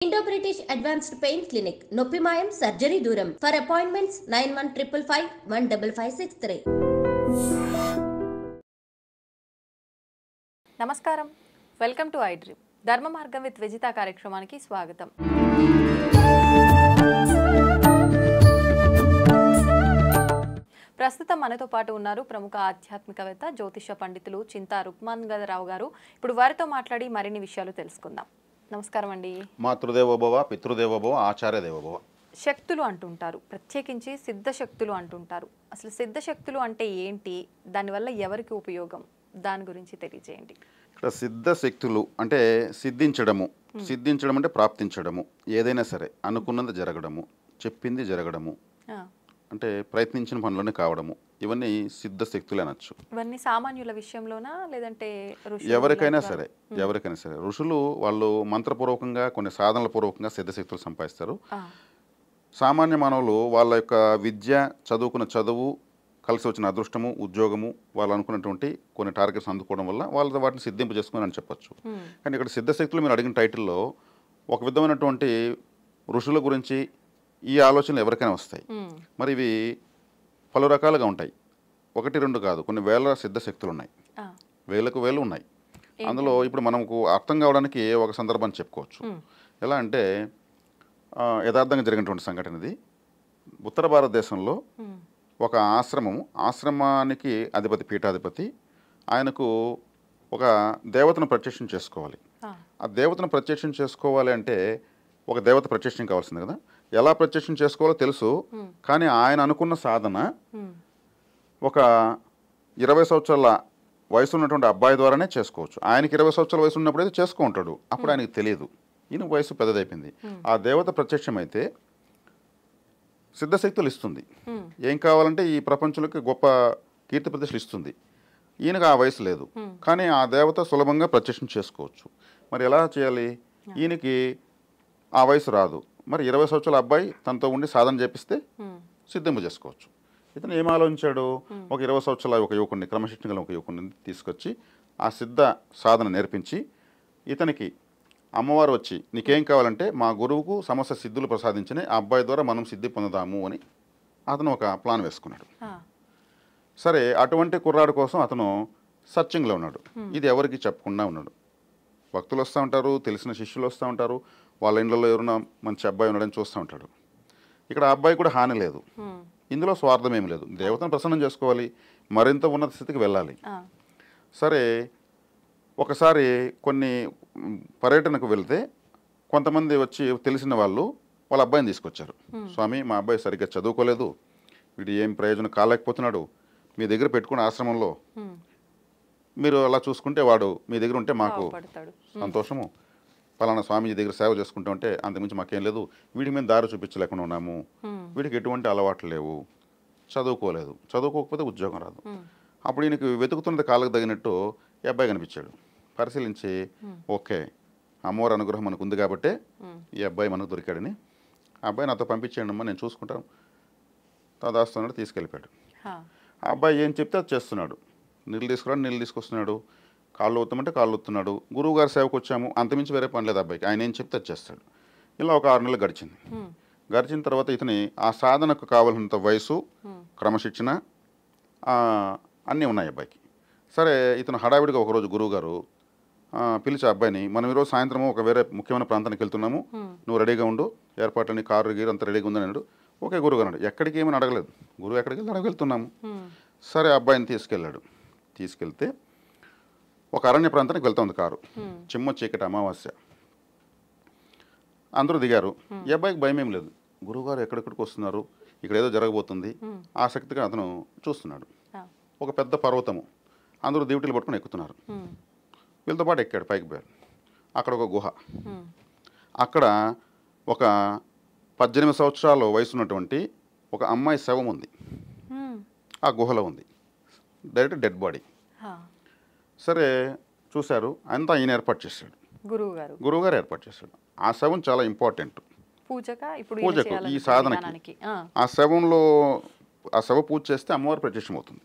Indo British advanced pain clinic నొప్పి మాయం surgery దూరం ఫర్ అపాయింట్మెంట్స్ 9155515563. నమస్కారం, వెల్కమ్ టు ఐ డ్రీమ్. ధర్మ మార్గం విత్ విజిత కార్యక్రమానికి స్వాగతం. ప్రస్తుతం మనతో పాటు ఉన్నారు ప్రముఖ ఆధ్యాత్మికవేత్త జ్యోతిష పండితులు చింతా రుక్మాంగదరావు గారు. ఇప్పుడు వారితో మాట్లాడి మరిన్ని విషయాలు తెలుసుకుందాం. నమస్కారం అండి. మాతృదేవోభవ, పితృదేవోభవ, ఆచార్య దేవోభవ. శక్తులు అంటుంటారు, ప్రత్యేకించి సిద్ధశక్తులు అంటుంటారు. అసలు సిద్ధశక్తులు అంటే ఏంటి, దానివల్ల ఎవరికి ఉపయోగం, దాని గురించి తెలియజేయండి. ఇక్కడ సిద్ధశక్తులు అంటే సిద్ధించడము, సిద్ధించడం అంటే ప్రాప్తించడము, ఏదైనా సరే అనుకున్నది జరగడము, చెప్పింది జరగడము, అంటే ప్రయత్నించిన పనులన్నీ కావడము, ఇవన్నీ సిద్ధశక్తులు అనొచ్చు. ఇవన్నీ సామాన్యుల విషయంలోనా లేదంటే ఎవరికైనా సరే ఋషులు వాళ్ళు మంత్రపూర్వకంగా కొన్ని సాధనల పూర్వకంగా సిద్ధశక్తులు సంపాదిస్తారు. సామాన్య మానవులు వాళ్ళ యొక్క విద్య, చదువుకున్న చదువు, కలిసి వచ్చిన అదృష్టము, ఉద్యోగము, వాళ్ళు అనుకున్నటువంటి కొన్ని టార్గెట్స్ అందుకోవడం వల్ల వాళ్ళు వాటిని సిద్ధింపు చేసుకుని అని చెప్పొచ్చు. కానీ ఇక్కడ సిద్ధశక్తులు మీరు అడిగిన టైటిల్లో ఒక విధమైనటువంటి ఋషుల గురించి ఈ ఆలోచనలు ఎవరికైనా వస్తాయి. మరి ఇవి పలు రకాలుగా ఉంటాయి. ఒకటి రెండు కాదు, కొన్ని వేల సిద్ధశక్తులు ఉన్నాయి, వేలకు వేలు ఉన్నాయి. అందులో ఇప్పుడు మనకు అర్థం కావడానికి ఒక సందర్భాన్ని చెప్పుకోవచ్చు. ఎలా అంటే యథార్థంగా జరిగినటువంటి సంఘటన ఇది. ఉత్తర భారతదేశంలో ఒక ఆశ్రమానికి అధిపతి, పీఠాధిపతి, ఆయనకు ఒక దేవతను ప్రత్యక్షం చేసుకోవాలి. ఆ దేవతను ప్రత్యక్షం చేసుకోవాలి అంటే ఒక దేవత ప్రత్యక్షం కావాల్సింది కదా. ఎలా ప్రత్యక్షం చేసుకోవాలో తెలుసు, కానీ ఆయన అనుకున్న సాధన ఒక 20 సంవత్సరాల వయసు ఉన్నటువంటి అబ్బాయి ద్వారానే చేసుకోవచ్చు. ఆయనకి 20 సంవత్సరాల వయసు ఉన్నప్పుడైతే చేసుకుంటాడు, అప్పుడు ఆయనకి తెలియదు, ఈయన వయసు పెద్దదైపోయింది. ఆ దేవత ప్రత్యక్షమైతే సిద్ధశక్తులు ఇస్తుంది. ఏం కావాలంటే ఈ ప్రపంచంలోకి గొప్ప కీర్తి ప్రతిష్టలు ఇస్తుంది. ఈయనకు ఆ వయసు లేదు, కానీ ఆ దేవత సులభంగా ప్రత్యక్షం చేసుకోవచ్చు. మరి ఎలా చేయాలి? ఈయనకి ఆ వయసు రాదు. మరి 20 సంవత్సరాల అబ్బాయి తనతో ఉండి సాధన చేపిస్తే సిద్ధింపు చేసుకోవచ్చు. ఇతను ఏం ఆలోచించాడు? ఒక 20 సంవత్సరాల ఒక యువకుడిని, క్రమశిక్షణ గల ఒక యువకుడిని తీసుకొచ్చి ఆ సిద్ధ సాధన నేర్పించి, ఇతనికి అమ్మవారు వచ్చి నీకేం కావాలంటే మా గురువుకు సమస్త సిద్ధులు ప్రసాదించిన ఆ అబ్బాయి ద్వారా మనం సిద్ధి పొందుదాము అని అతను ఒక ప్లాన్ వేసుకున్నాడు. సరే, అటువంటి కుర్రాడు కోసం అతను సర్చింగ్లో ఉన్నాడు. ఇది ఎవరికి చెప్పకుండా ఉన్నాడు. భక్తులు వస్తూ ఉంటారు, తెలిసిన శిష్యులు వస్తూ ఉంటారు, వాళ్ళ ఇండ్లలో ఎవరైనా మంచి అబ్బాయి ఉన్నాడని చూస్తూ ఉంటాడు. ఇక్కడ ఆ అబ్బాయి కూడా హాని లేదు, ఇందులో స్వార్థం ఏమి లేదు. దేవతను ప్రసన్నం చేసుకోవాలి, మరింత ఉన్నత స్థితికి వెళ్ళాలి. సరే, ఒకసారి కొన్ని పర్యటనకు వెళ్తే కొంతమంది వచ్చి తెలిసిన వాళ్ళు వాళ్ళ అబ్బాయిని తీసుకొచ్చారు. స్వామి, మా అబ్బాయి సరిగ్గా చదువుకోలేదు, వీడు ఏం ప్రయోజనం కాలేకపోతున్నాడు, మీ దగ్గర పెట్టుకున్న ఆశ్రమంలో మీరు అలా చూసుకుంటే వాడు మీ దగ్గర ఉంటే మాకు సంతోషము, పలానా స్వామీజీ దగ్గర సేవ చేసుకుంటూ ఉంటే అంతకుమించి మాకేం లేదు, వీడి మీద దారి చూపించలేకుండా ఉన్నాము, వీడికి ఎటువంటి అలవాట్లు లేవు, చదువుకోలేదు, చదువుకోకపోతే ఉద్యోగం రాదు. అప్పుడు ఈయనకి వెతుకుతున్నది కాళ్ళకు తగినట్టు ఈ అబ్బాయి కనిపించాడు. పరిశీలించి ఓకే, అమ్మవారి అనుగ్రహం మనకు ఉంది కాబట్టే ఈ అబ్బాయి మనకు దొరికాడని, ఆ అబ్బాయి నాతో పంపించేయండి అమ్మా, నేను చూసుకుంటాను, తదాస్తున్నాడు, తీసుకెళ్ళిపోయాడు. ఆ అబ్బాయి ఏం చెప్తే అది చేస్తున్నాడు. నీళ్ళు తీసుకురాడు, నీళ్ళు తీసుకొస్తున్నాడు, కాళ్ళు ఊత్తమంటే కాళ్ళు ఊతున్నాడు. గురువు గారి సేవకు వచ్చాము, అంతమించి వేరే పని లేదు అబ్బాయికి, ఆయన ఏం చెప్తే అది చేస్తాడు. ఇలా ఒక 6 నెలలు గడిచింది. గడిచిన తర్వాత ఇతని ఆ సాధనకు కావాల్సినంత వయసు, క్రమశిక్షణ అన్నీ ఉన్నాయి అబ్బాయికి. సరే, ఇతను హడావిడిగా ఒకరోజు గురువు గారు పిలిచి అబ్బాయిని, మనం ఈరోజు సాయంత్రం ఒక వేరే ముఖ్యమైన ప్రాంతానికి వెళ్తున్నాము, నువ్వు రెడీగా ఉండు, ఏర్పాట్లని కారు గీరు అంతా రెడీగా ఉందని అన్నాడు. ఓకే గురువు అన్నాడు. ఎక్కడికి ఏమని అడగలేదు, గురువు ఎక్కడికి వెళ్ళి అడగవెళ్తున్నాము. సరే, అబ్బాయిని తీసుకెళ్ళాడు. తీసుకెళ్తే ఒక అరణ్య ప్రాంతానికి వెళ్తుంది కారు. చిమ్మ చీకటి, అమావాస్య, అందరూ దిగారు. ఈ అబ్బాయికి భయం ఏం లేదు, గురువుగారు ఎక్కడెక్కడికి వస్తున్నారు, ఇక్కడ ఏదో జరగబోతుంది, ఆసక్తిగా అతను చూస్తున్నాడు. ఒక పెద్ద పర్వతము, అందరూ దివిటీలు పట్టుకుని ఎక్కుతున్నారు. వీళ్ళతో పాటు ఎక్కాడు, పైకి పోయాడు. అక్కడ ఒక గుహ, అక్కడ ఒక 18 సంవత్సరాల వయసు ఉన్నటువంటి ఒక అమ్మాయి శవం ఉంది, ఆ గుహలో ఉంది, డైరెక్ట్ డెడ్ బాడీ. సరే, చూశారు, అంతా ఈయన ఏర్పాటు చేశాడు, గురువుగారు ఏర్పాటు చేశాడు. ఆ శవం చాలా ఇంపార్టెంట్ పూజకు, ఈ సాధనకి. ఆ శవంలో ఆ శవ పూజ చేస్తే అమ్మవారు ప్రత్యక్షం అవుతుంది.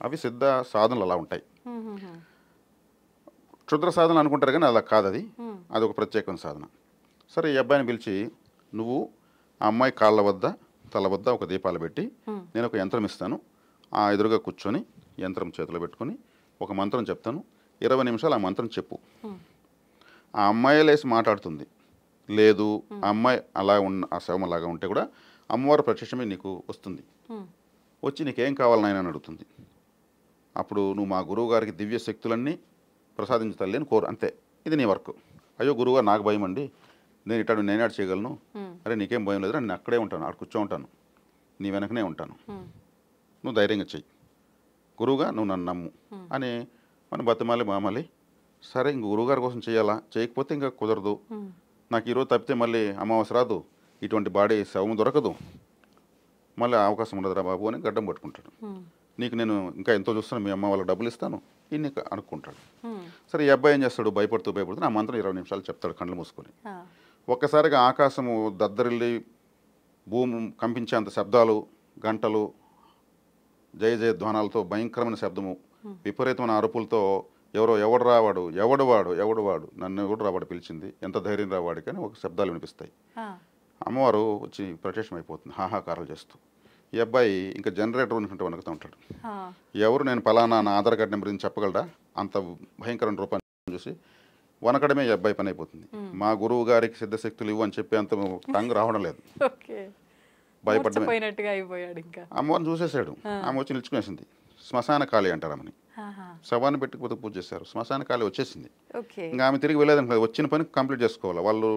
అవి సిద్ధ సాధనలు అలా ఉంటాయి. క్షుద్ర సాధన అనుకుంటారు కానీ అలా కాదు, అది ఒక ప్రత్యేకమైన సాధన. సరే ఈ అబ్బాయిని పిలిచి నువ్వు ఆ అమ్మాయి కాళ్ళ వద్ద తల వద్ద ఒక దీపాలు పెట్టి నేను ఒక యంత్రం ఇస్తాను, ఆ ఎదురుగా కూర్చొని యంత్రం చేతిలో పెట్టుకొని ఒక మంత్రం చెప్తాను, 20 నిమిషాలు ఆ మంత్రం చెప్పు. ఆ అమ్మాయి లేసి మాట్లాడుతుంది, లేదు ఆ అమ్మాయి అలా ఆ శవం అలాగా ఉంటే కూడా అమ్మవారు ప్రత్యక్షమే నీకు వస్తుంది, వచ్చి నీకేం కావాలి నాయన అని అడుగుతుంది. అప్పుడు నువ్వు మా గురువు గారికి దివ్య శక్తులన్నీ ప్రసాదించు తల్లి అని కోరు, అంతే. ఇది నీ వర్క్. అయ్యో గురువుగారు నాకు భయం అండి, నేను ఇట్లా నేనాడు చేయగలను. అరే నీకేం భయం లేదు, నేను అక్కడే ఉంటాను, అక్కడ కూర్చో ఉంటాను, నీ వెనకనే ఉంటాను, నువ్వు ధైర్యంగా చెయ్యి, గురువుగా నువ్వు నన్ను నమ్ము అని మనం బతిమాలి మామాలి. సరే ఇంక గురువుగారి కోసం చేయాలా, చేయకపోతే ఇంకా కుదరదు, నాకు ఈరోజు తప్పితే మళ్ళీ అమావాస్య రాదు, ఇటువంటి బాడీ శవం దొరకదు, మళ్ళీ అవకాశం ఉండదురా బాబు అని గడ్డం పట్టుకుంటాడు. నీకు నేను ఇంకా ఎంతో చూస్తాను, మీ అమ్మ వాళ్ళకి డబ్బులు ఇస్తాను ఇన్ని అనుకుంటాడు. సరే ఈ అబ్బాయి ఏం చేస్తాడు, భయపడుతూ ఆ మంత్రం 20 నిమిషాలు చెప్తాడు కళ్ళు మూసుకొని. ఒక్కసారిగా ఆకాశము దద్దరిల్లి భూమి కంపించేంత శబ్దాలు, గంటలు, జయ జయ ధ్వానాలతో భయంకరమైన శబ్దము, విపరీతమైన అరుపులతో ఎవడు వాడు నన్ను ఎవడు రావాడు పిలిచింది, ఎంత ధైర్యం రావాడు కానీ ఒక శబ్దాలు వినిపిస్తాయి. అమ్మవారు వచ్చి ప్రత్యక్షం అయిపోతుంది హాహాకారాలు చేస్తూ. ఈ అబ్బాయి ఇంకా జనరేటర్ అనుకుంటే వణుకుతూ ఉంటాడు. ఎవరు నేను పలానా నా ఆధార్ కార్డు నెంబర్ చెప్పగలరా, అంత భయంకరమైన రూపాన్ని చూసి వనకడమే ఈ అబ్బాయి పని అయిపోతుంది. మా గురువు గారికి సిద్ధశక్తులు ఇవ్వు అని చెప్పి అంత టంగ్ రావడం లేదు, భయపడ్డమే. అమ్మవారిని చూసేసాడు, ఆమె వచ్చి నిల్చుకునేసింది. శ్మశాన కాళి అంటారు ఆమెని, శవాన్ని పెట్టుకుపోతే పూజ చేశారు, శ్మశాన కాళి వచ్చేసింది. ఇంకా ఆమె తిరిగి వెళ్ళేదనుకో, వచ్చిన పని కంప్లీట్ చేసుకోవాలి, వాళ్ళు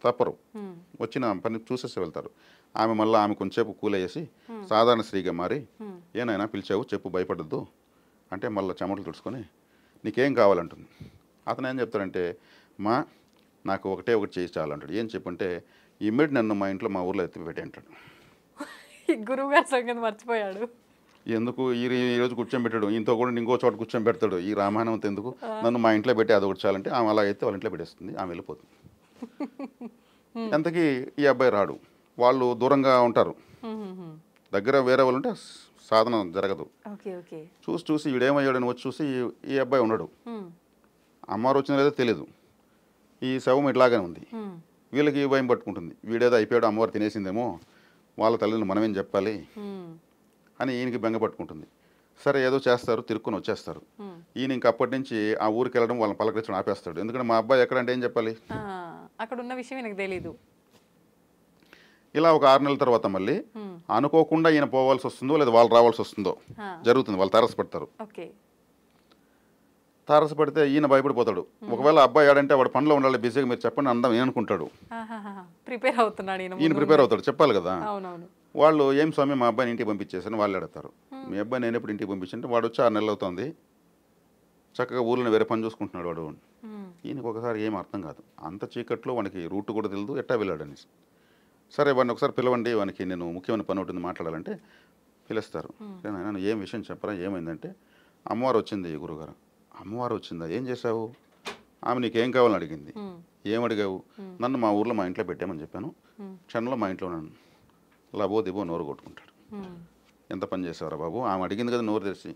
తప్పరు, వచ్చిన పని చూసేసి వెళ్తారు. ఆమె మళ్ళీ ఆమె కొంచెంసేపు కూలయ్యేసి సాధారణ స్త్రీగా మారి, ఏనైనా పిలిచావు చెప్పు భయపడద్దు అంటే మళ్ళీ చెమటలు తుడుచుకొని నీకేం కావాలంటుంది. అతను ఏం చెప్తాడంటే, నాకు ఒకటి చేసి చాలంటాడు. ఏం చెప్పంటే ఇమ్మీడియట్ నన్ను మా ఇంట్లో మా ఊర్లో ఎత్తిపెట్టి అంటాడు. గురువు గారి సంగతి మర్చిపోయాడు. ఎందుకు ఈరోజు కూర్చొని పెట్టాడు, ఇంతో కూడా ఇంకో చోట కూర్చొని పెడతాడు, ఈ రామాయణం అంతా ఎందుకు, నన్ను మా ఇంట్లో పెట్టి అదొకటి చాలంటే ఆమె అలా అయితే వాళ్ళ ఇంట్లో పెట్టేస్తుంది, ఆమె వెళ్ళిపోతుంది. ఎంతకీ ఈ అబ్బాయి రాడు, వాళ్ళు దూరంగా ఉంటారు, దగ్గర వేరే వాళ్ళు ఉంటే సాధన జరగదు. చూసి వీడేమయ్యాడని వచ్చి చూసి ఈ అబ్బాయి ఉన్నాడు, అమ్మారు వచ్చిన లేదో తెలియదు, ఈ శవం ఇట్లాగానే ఉంది. వీళ్ళకి భయం పట్టుకుంటుంది, వీడేదో అయిపోయాడు అమ్మవారు తినేసిందేమో, వాళ్ళ తల్లిని మనమేం చెప్పాలి అని ఈయనకి బెంగ పట్టుకుంటుంది. సరే ఏదో చేస్తారు, తిరుక్కుని వచ్చేస్తారు. ఈయన ఇంక అప్పటి నుంచి ఆ ఊరికి వెళ్ళడం వాళ్ళని పలకరించడం ఆపేస్తాడు. ఎందుకంటే మా అబ్బాయి ఎక్కడంటే ఏం చెప్పాలి, అక్కడ ఉన్న విషయం నాకు తెలీదు. ఇలా ఒక 6 నెలల తర్వాత మళ్ళీ అనుకోకుండా ఈయన పోవాల్సి వస్తుందో లేదా వాళ్ళు రావాల్సి వస్తుందో జరుగుతుంది. వాళ్ళు తారసపడతారు. తారసపడితే ఈయన భయపడిపోతాడు. ఒకవేళ అబ్బాయి ఆడంటే వాడు పనిలో ఉండాలి, బిజీగా మీరు చెప్పండి అందం నేను అనుకుంటాడు. ఈయన ప్రిపేర్ అవుతాడు, చెప్పాలి కదా. వాళ్ళు ఏం స్వామి మా అబ్బాయిని ఇంటికి పంపించేసాను వాళ్ళు అడుగుతారు. మీ అబ్బాయి నేను ఎప్పుడు ఇంటికి పంపించంటే వాడు వచ్చి 6 నెలలు అవుతుంది, చక్కగా ఊళ్ళో వేరే పని చూసుకుంటున్నాడు వాడు. ఈయనకు ఒకసారి ఏం అర్థం కాదు, అంత చీకట్లో వానికి రూట్ కూడా తెలియదు, ఎట్టా వెళ్ళాడని. సరే వాడిని ఒకసారి పిలవండి, వానికి నేను ముఖ్యమైన పని ఉంటుంది మాట్లాడాలంటే పిలుస్తారు. నేను ఏం విషయం చెప్పరా, ఏమైందంటే అమ్మవారు వచ్చింది గురుగారు. అమ్మవారు వచ్చిందా, ఏం చేశావు, ఆమె నీకేం కావాలని అడిగింది. ఏం అడిగావు, నన్ను మా ఊర్లో మా ఇంట్లో పెట్టామని చెప్పాను, క్షణంలో మా ఇంట్లో నన్ను లబో దిబో నోరు కొట్టుకుంటాడు. ఎంత పని చేసేవారా బాబు, ఆమె అడిగింది కదా నోరు తెరిచి,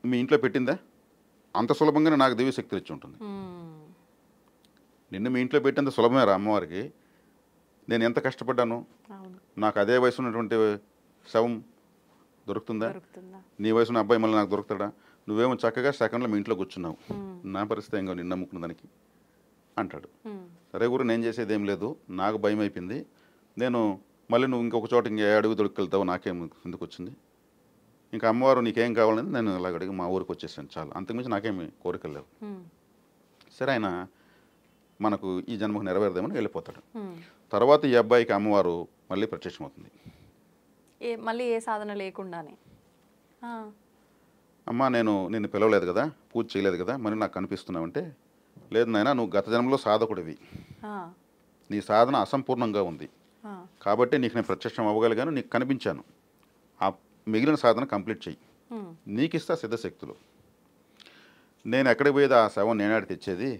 మీ ఇంట్లో పెట్టిందా, అంత సులభంగానే నాకు దివ్య శక్తి ఇచ్చి ఉంటుంది. నిన్ను మీ ఇంట్లో పెట్టేంత సులభమేరా అమ్మవారికి, నేను ఎంత కష్టపడ్డాను, నాకు అదే వయసు ఉన్నటువంటి శవం దొరుకుతుందా, నీ వయసున్న అబ్బాయి మళ్ళీ నాకు దొరుకుతాడా, నువ్వేమో చక్కగా సెకండ్లో మీ ఇంట్లో కూర్చున్నావు, నా పరిస్థితి ఏం కాదు నిన్ను నమ్ముకున్న దానికి అంటాడు. సరే గురు నేను చేసేది ఏం లేదు, నాకు భయం అయిపోయింది, నేను మళ్ళీ నువ్వు ఇంకొక చోట ఇంకే అడుగు దొరికెళ్తావు, నాకేం ఎందుకు వచ్చింది, ఇంకా అమ్మవారు నీకేం కావాలని నేను ఇలాగ అడిగి మా ఊరికి వచ్చేసాను చాలు, అంతకుమించి నాకేమి కోరికలు లేవు. సరే ఆయన మనకు ఈ జన్మకు నెరవేరదేమని వెళ్ళిపోతాడు. తర్వాత ఈ అబ్బాయికి అమ్మవారు మళ్ళీ ప్రత్యక్షమవుతుంది. మళ్ళీ ఏ సాధన లేకుండానే, అమ్మ నేను నిన్ను పిలవలేదు కదా, పూజ చేయలేదు కదా, మరి నాకు కనిపిస్తున్నావంటే, లేదు నాయనా నువ్వు గత జన్మలో సాధకుడివి, నీ సాధన అసంపూర్ణంగా ఉంది కాబట్టి నీకు నేను ప్రత్యక్షం అవ్వగలిగాను, నీకు కనిపించాను, ఆ మిగిలిన సాధన కంప్లీట్ చెయ్యి, నీకు ఇస్తా సిద్ధశక్తులు. నేను ఎక్కడికి పోయేది, ఆ శవం నేనాడి తెచ్చేది,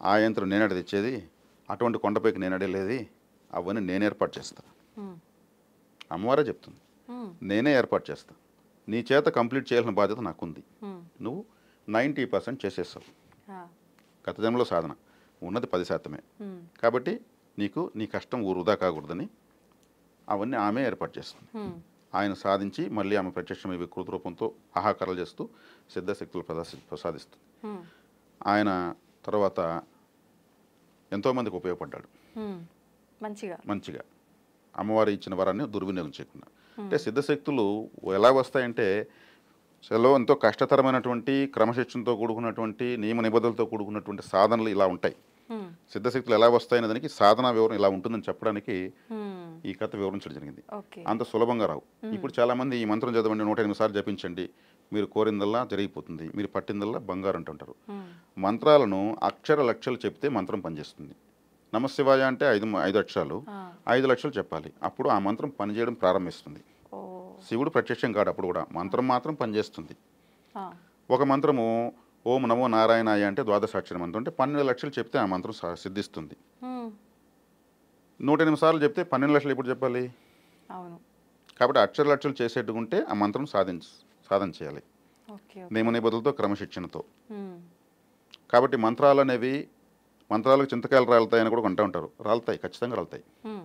ఆ యంత్రం నేనాడి తెచ్చేది, అటువంటి కొండపైకి నేనాడి వెళ్ళేది, అవన్నీ నేను ఏర్పాటు చేస్తా. అమ్మవారే చెప్తుంది, నేనే ఏర్పాటు చేస్తా, నీ చేత కంప్లీట్ చేయాల్సిన బాధ్యత నాకుంది, నువ్వు 90% చేసేస్తావు. గత జన్మలో సాధన ఉన్నది 10%. హ్మ్. కాబట్టి నీకు నీ కష్టం వృధా కాకూడదని అవన్నీ ఆమె ఏర్పాటు చేస్తుంది. హ్మ్. ఆయన సాధించి మళ్ళీ ఆమె ప్రత్యక్షమై వికృత రూపంతో ఆహాకారాలు చేస్తూ సిద్ధశక్తులు ప్రసాదిస్తుంది. హ్మ్. ఆయన తర్వాత ఎంతోమందికి ఉపయోగపడ్డాడు హ్మ్. మంచిగా. అమ్మవారు ఇచ్చిన వరాన్ని దుర్వినియోగం చేయకుండా. అంటే సిద్ధశక్తులు ఎలా వస్తాయంటే ఎంతో కష్టతరమైనటువంటి క్రమశిక్షణతో కూడుకున్నటువంటి నియమ నిబంధనలతో కూడుకున్నటువంటి సాధనలు ఇలా ఉంటాయి. హ్మ్. సిద్ధశక్తులు ఎలా వస్తాయనే దానికి సాధనా వివరం ఇలా ఉంటుందని చెప్పడానికి హ్మ్. ఈ కథ వివరించడం జరిగింది. ఓకే. అంత సులభంగా రావు. ఇప్పుడు చాలామంది ఈ మంత్రం చదవండి 108 సార్లు జపించండి, మీరు కోరిందల్లా జరిగిపోతుంది, మీరు పట్టిందల్లా బంగారు అంటుంటారు. హ్మ్. మంత్రాలను అక్షర లక్షలు చెప్తే మంత్రం పనిచేస్తుంది. నమశివాయ అంటే 5 అక్షరాలు, 5 లక్షలు చెప్పాలి. అప్పుడు ఆ మంత్రం పనిచేయడం ప్రారంభిస్తుంది. ఓ. శివుడు ప్రత్యక్షం కాడు అప్పుడు కూడా, మంత్రం మాత్రం పనిచేస్తుంది. ఆ. ఒక మంత్రము ఓం నమో నారాయణాయ అంటే ద్వాదశాక్షర మంత్రం అంటే 12 లక్షలు చెప్తే ఆ మంత్రం సిద్ధిస్తుంది. హ్మ్. 108 సార్లు చెప్తే 12 లక్షలు ఎప్పుడు చెప్పాలి? అవును. కాబట్టి అక్షర లక్షలు చేసేట్టుకుంటే ఆ మంత్రం సాధన చేయాలి ఓకే. నియమ నిబంధనలతో క్రమశిక్షణతో. హ్మ్. కాబట్టి మంత్రాలు అనేవి, మంత్రాలకు చింతకాయలు రాలుతాయని కూడా అంటూ ఉంటారు. రాలుతాయి, ఖచ్చితంగా రాలుతాయి. హ్మ్.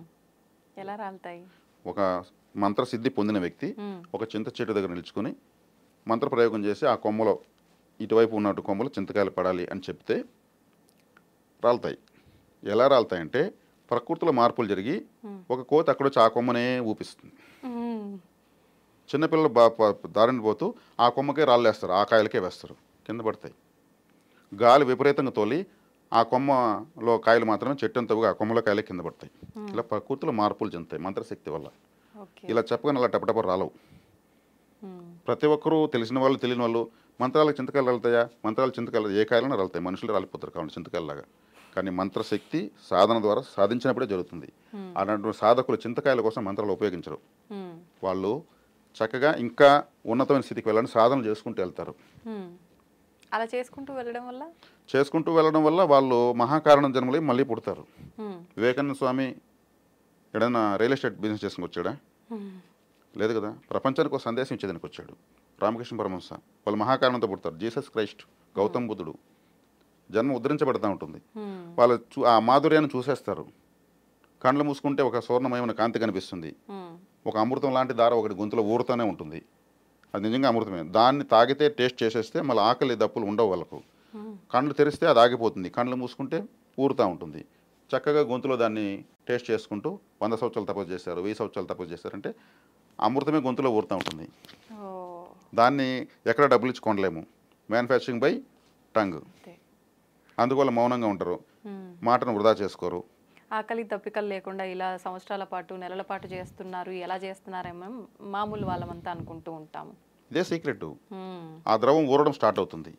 ఎలా రాలుతాయి? ఒక మంత్రసిద్ధి పొందిన వ్యక్తి హ్మ్. ఒక చింత చెట్టు దగ్గర నిలుచుకొని మంత్ర ప్రయోగం చేసి ఆ కొమ్మలో ఇటువైపు ఉన్నట్టు కొమ్మలు చింతకాయలు పడాలి అని చెప్తే రాలుతాయి. ఎలా రాలుతాయంటే ప్రకృతిలో మార్పులు జరిగి ఒక కోతి అక్కడొచ్చి ఆ కొమ్మనే ఊపిస్తుంది. హ్మ్. చిన్నపిల్లలు దారిని పోతూ ఆ కొమ్మకే రాళ్ళేస్తారు, ఆ కాయలకే వేస్తారు, కింద పడతాయి. గాలి విపరీతంగా తోలి ఆ కొమ్మలో కాయలు మాత్రమే చెట్టంతవుగా ఆ కొమ్మలో కాయలే కింద పడతాయి. ఇలా ప్రకృతిలో మార్పులు చెందుతాయి మంత్రశక్తి వల్ల. ఓకే. ఇలా చెప్పగానే అలా టపటప రాలవు. హ్మ్. ప్రతి ఒక్కరూ తెలిసిన వాళ్ళు తెలియని వాళ్ళు మంత్రాలకు చింతకాయలు రాలుతాయా, మంత్రాలు చింతకాయలు ఏ కాయలైనా రాలుతాయి, మనుషులు రాలిపోతారు కాబట్టి చింతకాయలాగా. కానీ మంత్రశక్తి సాధన ద్వారా సాధించినప్పుడే జరుగుతుంది. అలాంటి సాధకులు చింతకాయల కోసం మంత్రాలు ఉపయోగించరు. హ్మ్. వాళ్ళు చక్కగా ఇంకా ఉన్నతమైన స్థితికి వెళ్ళాలని సాధన చేసుకుంటూ వెళ్తారు. హ్మ్. అలా చేసుకుంటూ వెళ్ళడం వల్ల వాళ్ళు మహాకారణ జన్మలై మళ్ళీ పుడతారు. హ్మ్. వివేకానంద స్వామి ఎక్కడైనా రియల్ ఎస్టేట్ బిజినెస్ చేసుకుని వచ్చాడా? హ్మ్. లేదు కదా. ప్రపంచానికి ఒక సందేశం ఇచ్చేదానికి వచ్చాడు. రామకృష్ణ పరమహంస వాళ్ళు మహాకారణంతో పుడతారు. జీసస్ క్రైస్ట్, గౌతమ్ బుద్ధుడు జన్మ ఉద్ధరించబడతా ఉంటుంది. హ్మ్. వాళ్ళు ఆ మాధుర్యాన్ని చూసేస్తారు. కళ్ళు మూసుకుంటే ఒక సువర్ణమయమైన కాంతి కనిపిస్తుంది. హ్మ్. ఒక అమృతం లాంటి దార ఒకటి గొంతులో ఊరుతూనే ఉంటుంది. అది నిజంగా అమృతమే. దాన్ని తాగితే టేస్ట్ చేసేస్తే మళ్ళీ ఆకలి దప్పులు ఉండవు వాళ్ళకు. కళ్ళు తెరిస్తే అది ఆగిపోతుంది, కళ్ళు మూసుకుంటే ఊరుతూ ఉంటుంది. చక్కగా గొంతులో దాన్ని టేస్ట్ చేసుకుంటూ 100 సంవత్సరాలు తపస్సు చేశారు, 1000 సంవత్సరాలు తపస్సు చేశారంటే అమృతమే గొంతులో ఊరుతూ ఉంటుంది. ఓ. దాన్ని ఎక్కడ డబ్బులు ఇచ్చి కొనలేము. Manufacturing by tongue. అంతే. అందువల్ల మౌనంగా ఉంటారు, హ్మ్. మాటను వృధా చేసుకోరు. ఆకలి దప్పికలు లేకుండా ఇలా సంవత్సరాల పాటు నెలల పాటు చేస్తున్నారు, ఎలా చేస్తున్నారేమో మామూలు వాళ్ళమంతా అనుకుంటూ ఉంటాము. ఇదే సీక్రెట్. హ్మ్. ఆ ద్రవం ఊరడం స్టార్ట్ అవుతుంది.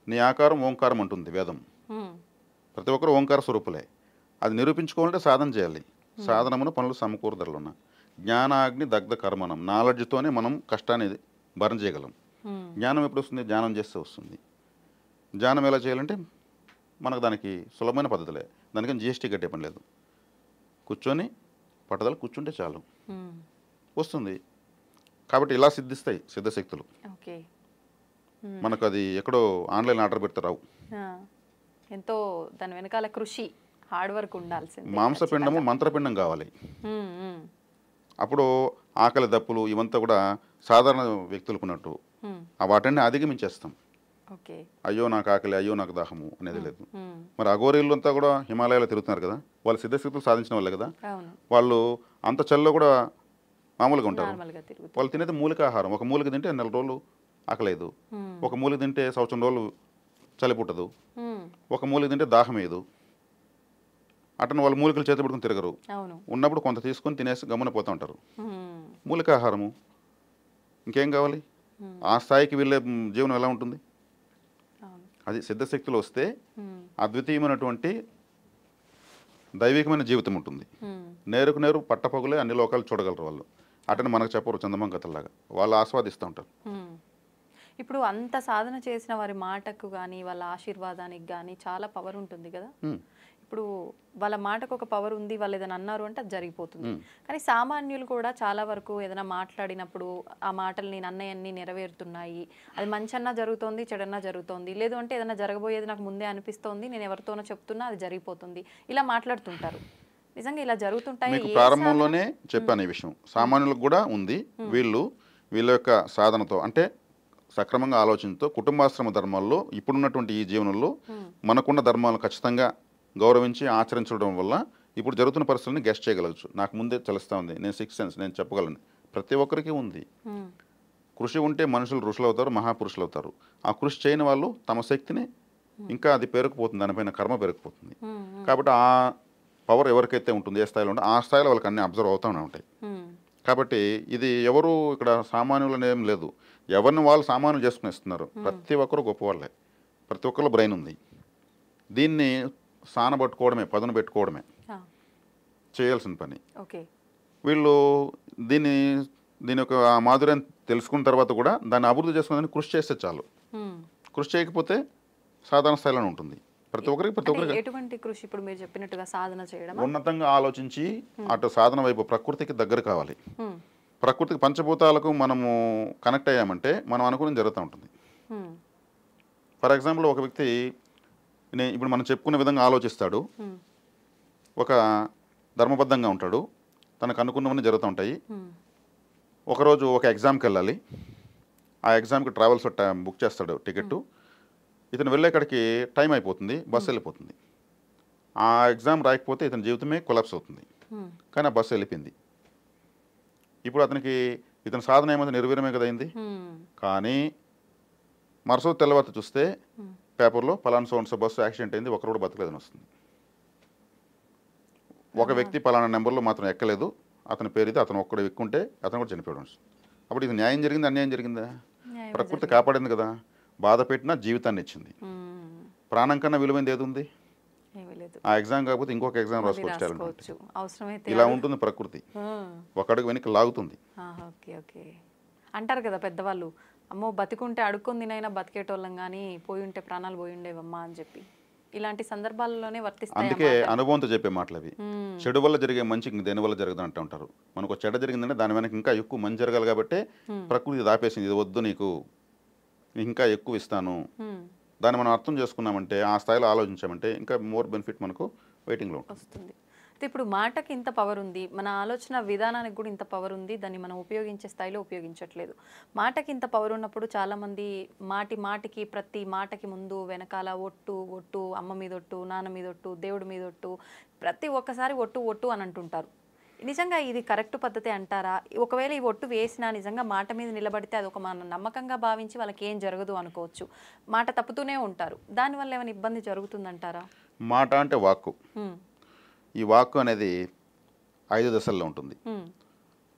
నీ ఆకారం ఓంకారం అంటుంది వేదం. హ్మ్. ప్రతి ఒక్కరు ఓంకార స్వరూపులే. అది నిరూపించుకోవాలంటే సాధన చేయాలి. సాధనమున పనులు సమకూరదలున్న జ్ఞానాగ్ని దగ్ధ కర్మణం. నాలెడ్జ్తోనే మనం కష్టాన్ని భరణ చేయగలం. హ్మ్. జ్ఞానం ఎప్పుడు వస్తుంది? ధ్యానం చేస్తే వస్తుంది. ధ్యానం ఎలా చేయాలంటే మనకు దానికి సులభమైన పద్ధతులే. దానికని జిఎస్టీ కట్టే పని లేదు. కూర్చొని పట్టుదల కూర్చుంటే చాలు, హ్మ్. వస్తుంది. కాబట్టి ఇలా సిద్ధిస్తాయి సిద్ధశక్తులు. ఓకే. మనకు అది ఎక్కడో ఆన్లైన్ ఆర్డర్ పెడితే రావు. ఆ. ఎంతో దాని వెనకాల కృషి, హార్డ్ వర్క్ ఉండాల్సింది. మాంసపిండము మంత్రపిండం కావాలి. హ్మ్. హ్మ్. అప్పుడు ఆకలి దప్పులు ఇవంతా కూడా సాధారణ వ్యక్తులకు ఉన్నట్టు హ్మ్. వాటిని అధిగమించేస్తాం. ఓకే. అయ్యో నాకు ఆకలి, అయ్యో నాకు దాహము అనేది లేదు. హ్మ్. మరి అఘోరీలు అంతా కూడా హిమాలయాలో తిరుగుతున్నారు కదా, వాళ్ళు సిద్ధశక్తులు సాధించిన వాళ్ళే కదా. అవును. వాళ్ళు అంత చలిలో కూడా మామూలుగా ఉంటారు. నార్మల్గా తిరుగుతారు. వాళ్ళు తినేది మూలికాహారం. ఒక మూలిక తింటే 4 రోజులు ఆకలేదు. హ్మ్. ఒక మూలిక తింటే సంవత్సరం రోజులు చలి పుట్టదు. హ్మ్. ఒక మూలిక తింటే దాహం వేయదు. అటను వాళ్ళు మూలికలు చేతి పెట్టుకుని తిరగరు. అవును. ఉన్నప్పుడు కొంత తీసుకొని తినేసి గమ్మున పోతూ ఉంటారు. హ్మ్. మూలికాహారము ఇంకేం కావాలి? ఆ స్థాయికి వెళ్ళే జీవనం ఎలా ఉంటుంది? అవును. అది సిద్ధశక్తులు వస్తే హ్మ్. అద్వితీయమైనటువంటి దైవికమైన జీవితం ఉంటుంది. హ్మ్. నేరుకు నేరు పట్టపగులే అన్ని లోకాలు చూడగలరు వాళ్ళు. అటని మనకు చెప్పరు చందమామ కథల్లాగా. వాళ్ళు ఆస్వాదిస్తూ ఉంటారు. హ్మ్. ఇప్పుడు అంత సాధన చేసిన వారి మాటకు కానీ వాళ్ళ ఆశీర్వాదానికి కానీ చాలా పవర్ ఉంటుంది కదా. హ్మ్. ఇప్పుడు వాళ్ళ మాటకు ఒక పవర్ ఉంది, వాళ్ళు ఏదైనా అన్నారు అంటే అది జరిగిపోతుంది. కానీ సామాన్యులు కూడా చాలా వరకు ఏదైనా మాట్లాడినప్పుడు ఆ మాటలు నేను అన్నయన్ని నెరవేరుతున్నాయి, అది మంచన్నా జరుగుతోంది, చెడన్నా జరుగుతోంది, లేదు అంటే ఏదైనా జరగబోయేది నాకు ముందే అనిపిస్తోంది, నేను ఎవరితోనో చెప్తున్నా అది జరిగిపోతుంది, ఇలా మాట్లాడుతుంటారు. నిజంగా ఇలా జరుగుతుంటాయి. మీకు ప్రారంభంలోనే చెప్పాను ఈ విషయం. సామాన్యులకు కూడా ఉంది. వీళ్ళ యొక్క సాధనతో అంటే సక్రమంగా ఆలోచనతో కుటుంబాశ్రమ ధర్మాల్లో ఇప్పుడున్నటువంటి ఈ జీవనంలో మనకున్న ధర్మాలను ఖచ్చితంగా గౌరవించి ఆచరించడం వల్ల ఇప్పుడు జరుగుతున్న పరిస్థితులను గెస్ట్ చేయగలవచ్చు. నాకు ముందే తెలుస్తూ ఉంది, నేను సిక్స్ సెన్స్ నేను చెప్పగలను. ప్రతి ఒక్కరికి ఉంది. కృషి ఉంటే మనుషులు ఋషులు అవుతారు, మహాపురుషులు అవుతారు. ఆ కృషి చేయని వాళ్ళు తమ శక్తిని ఇంకా అది పేరుకుపోతుంది, దానిపైన కర్మ పెరిగిపోతుంది. కాబట్టి ఆ పవర్ ఎవరికైతే ఉంటుంది, ఏ స్థాయిలో ఉంటే ఆ స్థాయిలో వాళ్ళకి అన్ని అబ్జర్వ్ అవుతూనే ఉంటాయి. కాబట్టి ఇది ఎవరు ఇక్కడ సామాన్యులని ఏం లేదు, ఎవరిని వాళ్ళు సామాన్యులు చేసుకుని ఇస్తున్నారు. ప్రతి ఒక్కరు గొప్పవాళ్ళే, ప్రతి ఒక్కరు బ్రెయిన్ ఉంది. దీన్ని సానబట్టుకోవడమే, పదును పెట్టుకోవడమే చేయాల్సిన పని. వీళ్ళు దీని యొక్క మాధుర్యం తెలుసుకున్న తర్వాత కూడా దాన్ని అభివృద్ధి చేసుకుని కృషి చేస్తే చాలు. కృషి చేయకపోతే సాధారణ స్థాయిలోనే ఉంటుంది. ప్రతి ఒక్కరికి ఎటువంటి కృషి? ఇప్పుడు మీరు చెప్పినట్టుగా సాధన చేయడం, ఉన్నతంగా ఆలోచించి అటు సాధన వైపు ప్రకృతికి దగ్గర కావాలి. ప్రకృతికి పంచభూతాలకు మనము కనెక్ట్ అయ్యామంటే మనం అనుకుని జరుగుతూ ఉంటుంది. ఫర్ ఎగ్జాంపుల్ ఒక వ్యక్తి ఇప్పుడు మనం చెప్పుకునే విధంగా ఆలోచిస్తాడు, ఒక ధర్మబద్ధంగా ఉంటాడు, తనకు అనుకున్నవన్నీ జరుగుతూ ఉంటాయి. ఒకరోజు ఒక ఎగ్జామ్కి వెళ్ళాలి, ఆ ఎగ్జామ్కి ట్రావెల్స్ బుక్ చేస్తాడు టికెట్. ఇతను వెళ్ళేక్కడికి టైం అయిపోతుంది, బస్సు వెళ్ళిపోతుంది. ఆ ఎగ్జామ్ రాయకపోతే ఇతని జీవితమే కొలాప్స్ అవుతుంది. కానీ ఆ బస్సు వెళ్ళిపోయింది. ఇప్పుడు అతనికి ఇతని సాధన ఏమైంది, నెరవేరమే కదా అయింది. కానీ మరుసటి తెల్లవారు చూస్తే పేపర్లో పలానా సోన్సో బస్సు యాక్సిడెంట్ అయింది, ఒకరు కూడా బతకలేదని వస్తుంది. ఒక వ్యక్తి పలానా నెంబర్లో మాత్రం ఎక్కలేదు, అతని పేరు ఇది, అతను ఒక్కడు ఎక్కుంటే అతను కూడా చనిపోయాడు. అప్పుడు ఇది న్యాయం జరిగింది, అన్యాయం జరిగిందా? ప్రకృతి కాపాడింది కదా. బాధ పెట్టినా జీవితాన్ని ఇచ్చింది. ప్రాణం కన్నా విలువైంది ఏది ఉంది? ఆ ఎగ్జామ్ కాకపోతే ఇంకొక ఎగ్జామ్ రాసుకోవచ్చు. ఇలా ఉంటుంది ప్రకృతి, ఒక అడుగు వెనక్కి లాగుతుంది. అంటారు కదా పెద్దవాళ్ళు, అమ్మో బతికుంటే అడుక్కొని తినైనా బతికేటోళ్ళం కానీ పోయి ఉంటే ప్రాణాలు పోయి ఉండేవమ్మా అని చెప్పి. ఇలాంటి సందర్భాల్లోనే వర్తిస్తాయి. అందుకే అనుభవంతో చెప్పే మాటలు అవి. చెడు వల్ల జరిగే మంచి దేని వల్ల జరగదు అంటూ ఉంటారు. మనకు చెడ్డ జరిగిందంటే దాని వెనక ఇంకా ఎక్కువ మంచి జరగాలి కాబట్టి ప్రకృతి దాపేసింది, ఇది వద్దు నీకు, ఇంకా ఎక్కువ ఇస్తాను. దాన్ని మనం అర్థం చేసుకున్నామంటే, ఆ స్థాయిలో ఆలోచించామంటే ఇంకా మోర్ బెనిఫిట్ మనకు వెయిటింగ్లో వస్తుంది. ఇప్పుడు మాటకి ఇంత పవర్ ఉంది, మన ఆలోచన విధానానికి కూడా ఇంత పవర్ ఉంది, దాన్ని మనం ఉపయోగించే స్థాయిలో ఉపయోగించట్లేదు. మాటకి ఇంత పవర్ ఉన్నప్పుడు చాలామంది మాటికి ప్రతి మాటకి ముందు వెనకాల ఒట్టు, అమ్మ మీద ఒట్టు, నాన్న మీద ఒట్టు, దేవుడి మీద ఒట్టు, ప్రతి ఒక్కసారి ఒట్టు అని అంటుంటారు. నిజంగా ఇది కరెక్ట్ పద్ధతి అంటారా? ఒకవేళ ఈ ఒట్టు వేసినా నిజంగా మాట మీద నిలబడితే అది ఒక మన నమ్మకంగా భావించి వాళ్ళకి ఏం జరగదు అనుకోవచ్చు, మాట తప్పుతూనే ఉంటారు. దానివల్ల ఏమైనా ఇబ్బంది జరుగుతుందంటారా? మాట అంటే వాక్కు. ఈ వాక్కు అనేది 5 దశల్లో ఉంటుంది.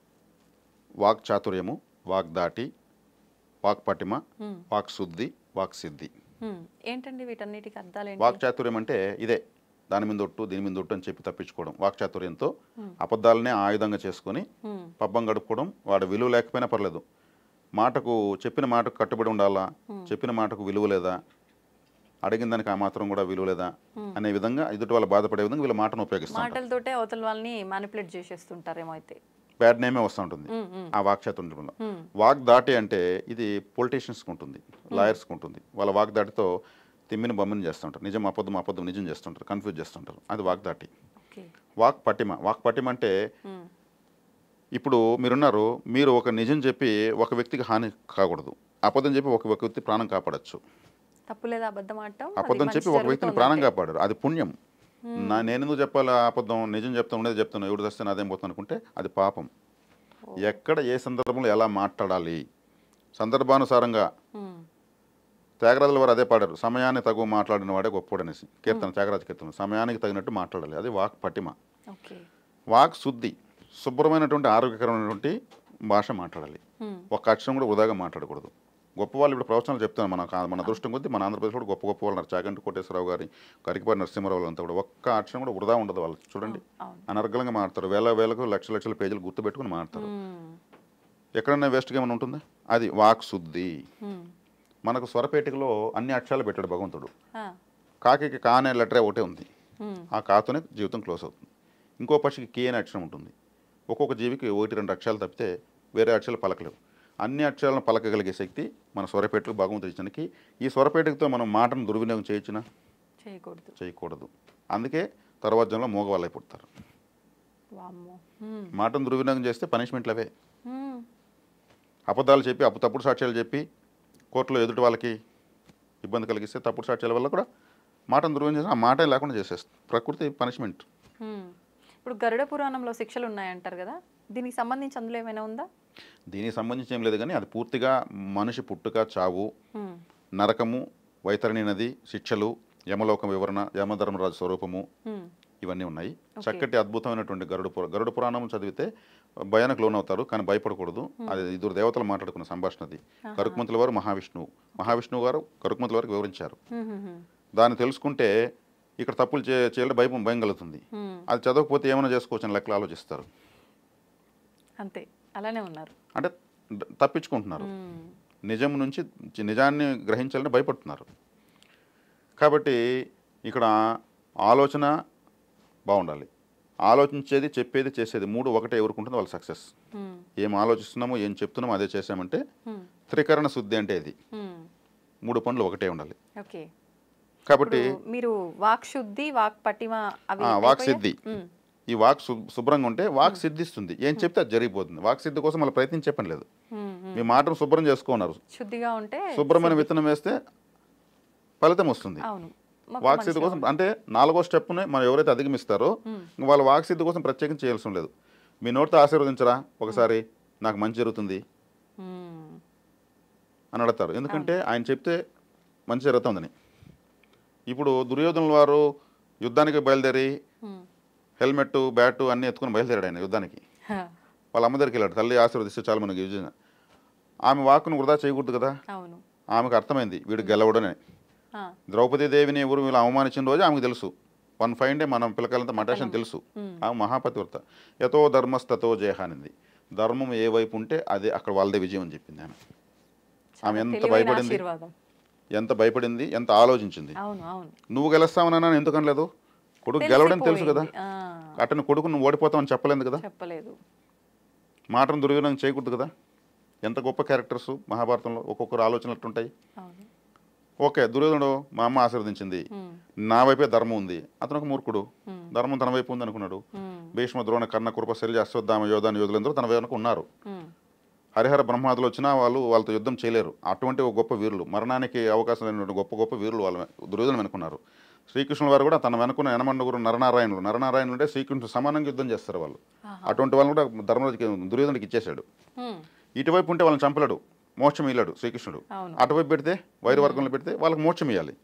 వాక్ చాతుర్యము, వాక్ దాటి, వాక్ పటిమ, వాక్ శుద్ధి, వాక్ సిద్ధి. ఏంటండి వీటన్నిటికి అర్థాలు? వాక్ చాతుర్యం అంటే ఇదే, దాని మీద ఒట్టు దీని మీద ఒట్టు అని చెప్పి తప్పించుకోవడం. వాక్చాతుర్యంతో అబద్ధాలనే ఆయుధంగా చేసుకొని పబ్బం గడుపుకోవడం. వాడు విలువ లేకపోయినా పర్లేదు, మాటకు చెప్పిన మాటకు కట్టుబడి ఉండాలా, చెప్పిన మాటకు విలువ లేదా, అడిగిన దానికి ఆ మాత్రం కూడా విలువ లేదా అనే విధంగా ఎదుటి వాళ్ళు బాధపడే విధంగా వీళ్ళ మాటను ఉపయోగిస్తారు. మాటలతోటే అవతల వాళ్ళని మ్యానిపులేట్ చేసేస్తుంటారేమో. అయితే బ్యాడ్ నేమే వస్తూ ఉంటుంది ఆ వాక్చాతుర్యంలో. వాక్ దాటి అంటే ఇది పొలిటీషియన్స్కి ఉంటుంది, లాయర్స్కి ఉంటుంది. వాళ్ళ వాక్ దాటితో తిమ్మిని బొమ్మని చేస్తుంటారు, నిజం అబద్ధం నిజం చేస్తుంటారు, కన్ఫ్యూజ్ చేస్తుంటారు. అది వాక్ దాటి. వాక్ పటిమ అంటే ఇప్పుడు మీరున్నారు, మీరు ఒక నిజం చెప్పి ఒక వ్యక్తికి హాని కాకూడదు, అబద్ధం చెప్పి ఒక వ్యక్తి ప్రాణం కాపాడచ్చు. అబద్ధం చెప్పి ఒక వ్యక్తిని ప్రాణం కాపాడారు, అది పుణ్యం. నేనెందుకు చెప్పాలి అబద్ధం, నిజం చెప్తాను, ఉండేది చెప్తాను, ఎవడు తెస్తే అదేం పోతాను అనుకుంటే అది పాపం. ఎక్కడ ఏ సందర్భంలో ఎలా మాట్లాడాలి, సందర్భానుసారంగా. త్యాగరాజుల వారు అదే పాడారు, సమయాన్ని తగు మాట్లాడిన వాడే గొప్పోడనేసి. కీర్తన, త్యాగరాజ కీర్తన. సమయానికి తగినట్టు మాట్లాడాలి, అది వాక్ పటిమ. వాక్ శుద్ధి, శుభ్రమైనటువంటి ఆరోగ్యకరమైనటువంటి భాష మాట్లాడాలి. ఒక అక్షరం కూడా వృధాగా మాట్లాడకూడదు. గొప్ప వాళ్ళు ఇప్పుడు ప్రవచనాలు చెప్తాను, మన దృష్టం కొద్దీ మన ఆంధ్రప్రదేశ్లో కూడా గొప్ప వాళ్ళు ఉన్నారు. చాగంటి కోటేశ్వరరావు గారి, కరికిపాటి నరసింహారావు అంతా కూడా ఒక్క అక్షరం కూడా వృధా ఉండదు. వాళ్ళు చూడండి అనర్గళంగా మాట్లాడతారు, వేలకు లక్షల పేజీలు గుర్తుపెట్టుకుని మాట్లాడతారు. ఎక్కడన్నా వేస్ట్గా ఏమైనా ఉంటుందా? అది వాక్ శుద్ధి. మనకు స్వరపేటికలో అన్ని అక్షరాలు పెట్టాడు భగవంతుడు, కాకి కానే లెటరే ఒకటే ఉంది, ఆ కాతోనే జీవితం క్లోజ్ అవుతుంది. ఇంకో పక్షికి కే అనే అక్షరం ఉంటుంది. ఒక్కొక్క జీవికి 1-2 అక్షరాలు తప్పితే వేరే అక్షరాలు పలకలేవు. అన్ని అక్షరాలను పలకగలిగే శక్తి మన స్వరపేటకు భగవంతుడు ఇచ్చినకి. ఈ స్వరపేటకుతో మనం మాటను దుర్వినియోగం చేయొచ్చునా? చేయకూడదు. అందుకే తర్వాత జన్మలో మోగవాళ్ళై పుడతారు. మాటను దుర్వినియోగం చేస్తే పనిష్మెంట్లు అవే. అబద్ధాలు చెప్పి తప్పుడు సాక్ష్యాలు చెప్పి కోర్టులో ఎదుటి వాళ్ళకి ఇబ్బంది కలిగిస్తే తప్పుడు సాక్ష్యాల వల్ల కూడా మాటను దుర్వినియోగం చేస్తే ఆ మాట లేకుండా చేసేస్తుంది. ప్రకృతి పనిష్మెంట్. ఇప్పుడు గరుడ పురాణంలో శిక్షలు ఉన్నాయంటారు కదా, దీనికి సంబంధించి అందులో ఏమైనా ఉందా? దీనికి సంబంధించి ఏం లేదు, కానీ అది పూర్తిగా మనిషి పుట్టుక, చావు, నరకము, వైతరణి నది, శిక్షలు, యమలోకం వివరణ, యమధర్మరాజు స్వరూపము, ఇవన్నీ ఉన్నాయి. చక్కటి అద్భుతమైనటువంటి గరుడ పురాణం చదివితే భయానికి లోనవుతారు, కానీ భయపడకూడదు. అది ఇద్దరు దేవతలు మాట్లాడుకున్న సంభాషణ. అది కరుక్మంతుల వారు మహావిష్ణువు గారు కరుక్మంతుల వారికి వివరించారు. దాన్ని తెలుసుకుంటే ఇక్కడ తప్పులు చేయాలంటే భయం కలుగుతుంది. అది చదవకపోతే ఏమైనా చేసుకోవచ్చు అని లెక్కలు ఆలోచిస్తారు. అంతే, అలానే ఉన్నారు. అంటే తప్పించుకుంటున్నారు, నిజం నుంచి నిజాన్ని గ్రహించాలని భయపడుతున్నారు. కాబట్టి ఇక్కడ ఆలోచన బాగుండాలి. ఆలోచించేది, చెప్పేది, చేసేది 3 ఒకటే ఎవరుకుంటుందో వాళ్ళు సక్సెస్. ఏం ఆలోచిస్తున్నామో ఏం చెప్తున్నామో అదే చేసామంటే త్రికరణ శుద్ధి అంటే ఇది. 3 పనులు ఒకటే ఉండాలి. కాబట్టి మీరు వాక్ శుద్ధి, వాక్ పటిమ, వాక్ సిద్ధి, ఈ వాక్ శుభ్రంగా ఉంటే వాక్ సిద్ధిస్తుంది. ఏం చెప్తే అది జరిగిపోతుంది. వాక్ సిద్ధి కోసం మళ్ళీ ప్రయత్నించే పని లేదు. మీ మాటను శుభ్రం చేసుకున్నారు, శుద్ధిగా ఉంటే శుభ్రమైన విత్తనం వేస్తే ఫలితం వస్తుంది. వాక్ సిద్ధి కోసం అంటే 4వ స్టెప్ని మనం ఎవరైతే అధిగమిస్తారో వాళ్ళ వాక్ సిద్ధి కోసం ప్రత్యేకం చేయాల్సి లేదు. మీ నోటితో ఆశీర్వదించరా ఒకసారి, నాకు మంచి జరుగుతుంది అని అడుగుతారు. ఎందుకంటే ఆయన చెప్తే మంచి జరుగుతుందని. ఇప్పుడు దుర్యోధనుల వారు యుద్ధానికి బయలుదేరి హెల్మెట్, బ్యాటు అన్నీ ఎత్తుకుని బయలుదేరాడు ఆయన యుద్ధానికి. వాళ్ళ అమ్మ దగ్గరికి వెళ్ళాడు, తల్లి ఆశీర్వదిస్తే చాలా మనకి విజయం. ఆమె వాక్కును వృధా చేయకూడదు కదా. ఆమెకు అర్థమైంది వీడు గెలవడనే. ద్రౌపదీదేవిని ఎవరు వీళ్ళు అవమానించిన రోజు ఆమెకు తెలుసు. 1 ఫైన్ డే మనం పిల్లకాయలంతా మటాషని తెలుసు. ఆమె మహాపతివ్రత. యతో ధర్మస్తతో జయహానింది. ధర్మం ఏ వైపు ఉంటే అదే అక్కడ వాళ్ళదే విజయం అని చెప్పింది ఆమె. ఆమె ఎంత భయపడింది, ఎంత ఆలోచించింది. నువ్వు గెలుస్తావన్నా ఎందుకు అనలేదు? కొడుకు గెలవడం తెలుసు కదా, అతని కొడుకు నువ్వు ఓడిపోతావని చెప్పలేదు కదా, మాటను దుర్వినియోగం చేయకూడదు కదా. ఎంత గొప్ప క్యారెక్టర్స్ మహాభారతంలో, ఒక్కొక్కరు ఆలోచనలు అట్టుంటాయి. ఓకే, దుర్యోధనుడు మా అమ్మ ఆశీర్వదించింది, నా వైపే ధర్మం ఉంది. అతను ఒక మూర్ఖుడు, ధర్మం తన వైపు ఉంది అనుకున్నాడు. భీష్మ, ద్రోణ, కర్ణ, కృప, శల్య, అశ్వత్థామ, యోధాని యోధులందరూ తన వైపు ఉన్నారు. హరిహర బ్రహ్మాదులు వచ్చినా వాళ్ళతో యుద్ధం చేయలేరు. అటువంటి ఒక గొప్ప వీరులు, మరణానికి అవకాశం లేనటువంటి గొప్ప వీరులు వాళ్ళ దుర్యోధను వెనుకున్నారు. శ్రీకృష్ణుల వారు కూడా తన వెనుకున్న యనమండగురు నరనారాయణులు అంటే శ్రీకృష్ణుడు సమానంగా యుద్ధం చేస్తారు వాళ్ళు. అటువంటి వాళ్ళని కూడా ధర్మరాజుకి దుర్యోధనుడికి ఇచ్చేశాడు. ఇటువైపు ఉంటే వాళ్ళని చంపలేడు, మోక్షం ఇయ్యాడు శ్రీకృష్ణుడు. అటువైపు పెడితే, వైరు వర్గంలో పెడితే వాళ్ళకి మోక్షం ఇవ్వాలి,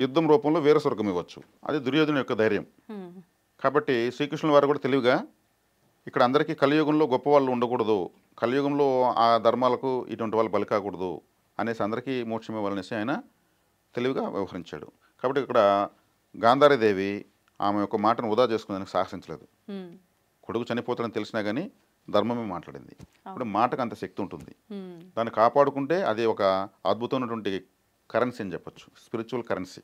యుద్ధం రూపంలో వీర స్వర్గం ఇవ్వచ్చు. అది దుర్యోధను యొక్క ధైర్యం. కాబట్టి శ్రీకృష్ణుల వారు కూడా తెలివిగా ఇక్కడ అందరికీ కలియుగంలో గొప్ప వాళ్ళు ఉండకూడదు, కలియుగంలో ఆ ధర్మాలకు ఇటువంటి వాళ్ళు బలి కాకూడదు అనేసి అందరికీ మోక్షం ఇవ్వాలనేసి ఆయన తెలివిగా వ్యవహరించాడు. కాబట్టి ఇక్కడ గాంధారీదేవి ఆమె యొక్క మాటను వృధా చేసుకునేందుకు సాహసించలేదు. కొడుకు చనిపోతాడని తెలిసినా కానీ ధర్మమే మాట్లాడింది. ఇప్పుడు మాటకు అంత శక్తి ఉంటుంది. దాన్ని కాపాడుకుంటే అది ఒక అద్భుతమైనటువంటి కరెన్సీ అని చెప్పొచ్చు, స్పిరిచువల్ కరెన్సీ.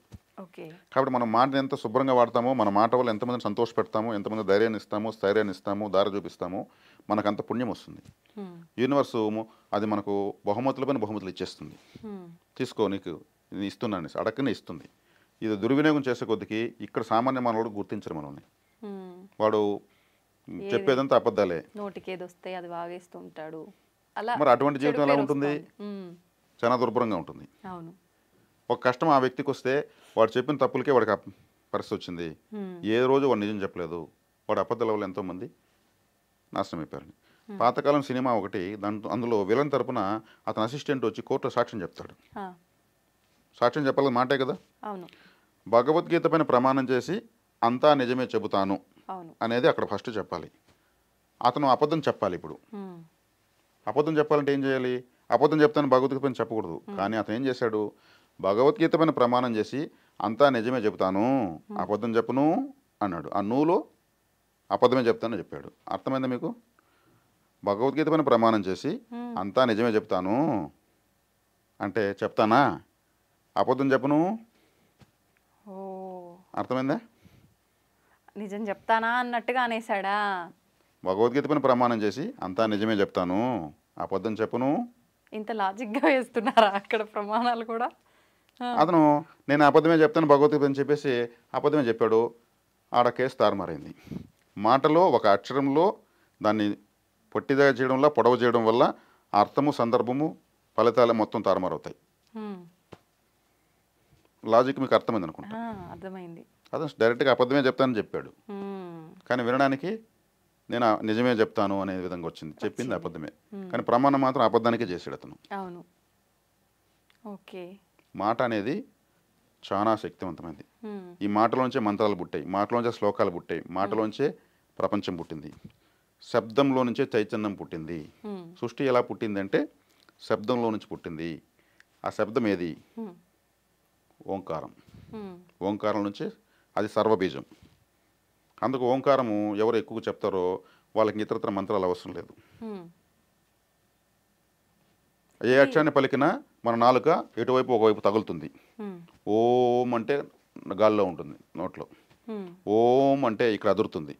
కాబట్టి మనం మాటను ఎంత శుభ్రంగా వాడతామో, మన మాట వల్ల ఎంతమందిని సంతోష పెడతామో, ఎంతమంది ధైర్యాన్ని ఇస్తామో, స్థైర్యాన్ని ఇస్తామో, దారి చూపిస్తామో మనకంత పుణ్యం వస్తుంది. యూనివర్సు అది మనకు బహుమతులు ఇచ్చేస్తుంది. తీసుకో, నీకు ఇది ఇస్తున్నాను అడక్కనే ఇస్తుంది. ఇది దుర్వినియోగం చేసే కొద్దికి ఇక్కడ సామాన్య మానవుడు గుర్తించరు మనల్ని. వాడు చెప్పేదంతా అబద్ధాలే, నోటికి ఏదొస్తే అది వాగేస్తుంటాడు. మరి అటువంటి జీవితం ఎలా ఉంటుంది? చాలా దుర్భరంగా ఉంటుంది. ఒక కష్టం ఆ వ్యక్తికి వస్తే వాడు చెప్పిన తప్పులకే వాడికి పరిస్థితి వచ్చింది. ఏ రోజు వాడు నిజం చెప్పలేదు, వాడు అబద్ధాల వల్ల ఎంతోమంది నాశనం అయిపోయారు. పాతకాలం సినిమా ఒకటి, అందులో విలన్ తరపున అతని అసిస్టెంట్ వచ్చి కోర్టులో సాక్ష్యం చెప్తాడు. సాక్ష్యం చెప్పాలి మాటే కదా. భగవద్గీత పైన ప్రమాణం చేసి అంతా నిజమే చెబుతాను అనేది అక్కడ ఫస్ట్ చెప్పాలి. అతను అబద్ధం చెప్పాలి. ఇప్పుడు అబద్ధం చెప్పాలంటే ఏం చేయాలి? అబద్ధం చెప్తాను భగవద్గీత పైన చెప్పకూడదు. కానీ అతను ఏం చేశాడు? భగవద్గీత పైన ప్రమాణం చేసి అంతా నిజమే చెబుతాను, అబద్ధం చెప్పను అన్నాడు. ఆ నువ్వులో అబద్ధమే చెప్తానని చెప్పాడు. అర్థమైందా మీకు? భగవద్గీత పైన ప్రమాణం చేసి అంతా నిజమే చెప్తాను అంటే చెప్తానా, అబద్ధం చెప్పను. అర్థమైందా? నిజం చెప్తానా అన్నట్టుగా అనేసాడా? భగవద్గీత పైన ప్రమాణం చేసి అంతా నిజమే చెప్తాను, అబద్ధం చెప్పను. ఇంత లాజిక్గా వేస్తున్నారా అక్కడ ప్రమాణాలు కూడా? అతను నేను అబద్ధమే చెప్తాను భగవద్గీత అని చెప్పేసి అబద్ధమే చెప్పాడు. ఆడ కేసు తారుమారైంది. మాటలో ఒక అక్షరంలో దాన్ని పొట్టిగా చేయడం వల్ల, పొడవు చేయడం వల్ల అర్థము, సందర్భము, ఫలితాలు మొత్తం తారుమారవుతాయి. లాజిక్ మీకు అర్థమైంది అనుకుంటా. అర్థమైంది. అతను డైరెక్ట్గా అబద్ధమే చెప్తానని చెప్పాడు, కానీ వినడానికి నేను నిజమే చెప్తాను అనే విధంగా వచ్చింది. చెప్పింది అబద్ధమే, కానీ ప్రమాణం మాత్రం అబద్ధానికే చేసాడు అతను. అవును. ఓకే. మాట అనేది చాలా శక్తివంతమైంది. ఈ మాటలోంచే మంత్రాలు పుట్టాయి, మాటలోంచే శ్లోకాలు పుట్టాయి, మాటలోంచే ప్రపంచం పుట్టింది, శబ్దంలో నుంచే చైతన్యం పుట్టింది. సృష్టి ఎలా పుట్టిందంటే శబ్దంలో నుంచి పుట్టింది. ఆ శబ్దం ఏది? ఓంకారం. ఓంకారం నుంచి అది సర్వబీజం. అందుకు ఓంకారము ఎవరు ఎక్కువ చెప్తారో వాళ్ళకి ఇతరత్ర మంత్రాలు అవసరం లేదు. ఏ అక్షరాన్ని పలికినా మన నాలుక ఎటువైపు ఒకవైపు తగులుతుంది. ఓం అంటే గాల్లో ఉంటుంది నోట్లో, ఓం అంటే ఇక్కడ అదురుతుంది,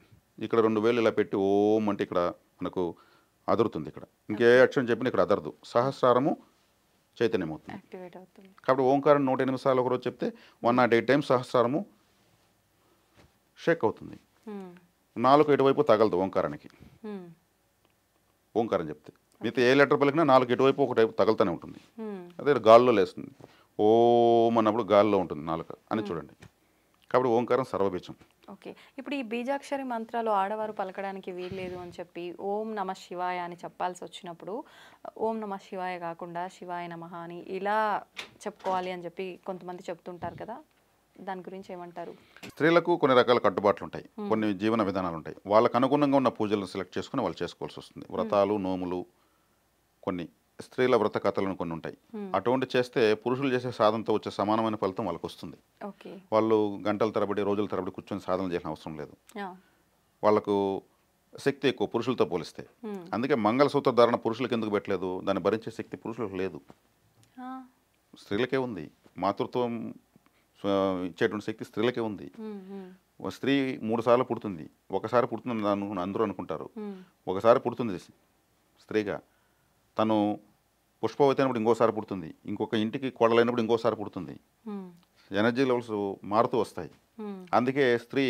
ఇక్కడ 2 వేలు ఇలా పెట్టి ఓం అంటే ఇక్కడ మనకు అదురుతుంది. ఇక్కడ ఇంకే అక్షరం చెప్పిన ఇక్కడ అదరదు. సహస్రారము చైతన్యం అవుతుంది. కాబట్టి ఓంకారం 108 సార్లు ఒకరోజు చెప్తే 108 టైమ్స్ సహస్రారము షేక్ అవుతుంది. నాలుగు ఎటువైపు తగలదు ఓంకారానికి. ఓంకారం చెప్తే మిగతా ఏ లెటర్ పలికినా నాలుగు ఎటువైపు ఒకటైపు తగులుతూనే ఉంటుంది. అదే గాల్లో లేస్తుంది. ఓం అన్నప్పుడు గాల్లో ఉంటుంది నాలుక అని చూడండి. కాబట్టి ఓంకారం సర్వబీజం. ఓకే. ఇప్పుడు ఈ బీజాక్షరి మంత్రాలు ఆడవారు పలకడానికి వీల్లేదు అని చెప్పి ఓం నమ శివాయ అని చెప్పాల్సి వచ్చినప్పుడు ఓం నమ శివాయ కాకుండా శివాయ నమః అని ఇలా చెప్పుకోవాలి అని చెప్పి కొంతమంది చెప్తుంటారు కదా, దాని గురించి ఏమంటారు? స్త్రీలకు కొన్ని రకాల కట్టుబాట్లు ఉంటాయి, కొన్ని జీవన విధానాలు ఉంటాయి. వాళ్ళకు అనుగుణంగా ఉన్న పూజలను సెలెక్ట్ చేసుకుని వాళ్ళు చేసుకోవాల్సి వస్తుంది. వ్రతాలు, నోములు, కొన్ని స్త్రీల వ్రత కథలను కొన్ని ఉంటాయి. అటువంటి చేస్తే పురుషులు చేసే సాధనతో వచ్చే సమానమైన ఫలితం వాళ్ళకి వస్తుంది. వాళ్ళు గంటల తరబడి, రోజుల తరబడి కూర్చొని సాధన చేసిన అవసరం లేదు. వాళ్ళకు శక్తి ఎక్కువ పురుషులతో పోలిస్తే. అందుకే మంగళసూత్ర ధారణ పురుషులకు ఎందుకు పెట్టలేదు? దాన్ని భరించే శక్తి పురుషులకు లేదు, స్త్రీలకే ఉంది. మాతృత్వం ఇచ్చేటువంటి శక్తి స్త్రీలకే ఉంది. స్త్రీ 3 సార్లు పుడుతుంది. ఒకసారి పుడుతుంది అందరూ అనుకుంటారు. ఒకసారి పుడుతుంది స్త్రీగా. తను పుష్పవతి అయినప్పుడు ఇంకోసారి పుడుతుంది, ఇంకొక ఇంటికి కోడలైనప్పుడు ఇంకోసారి పుడుతుంది. ఎనర్జీ లెవెల్స్ మారుతూ వస్తాయి. అందుకే స్త్రీ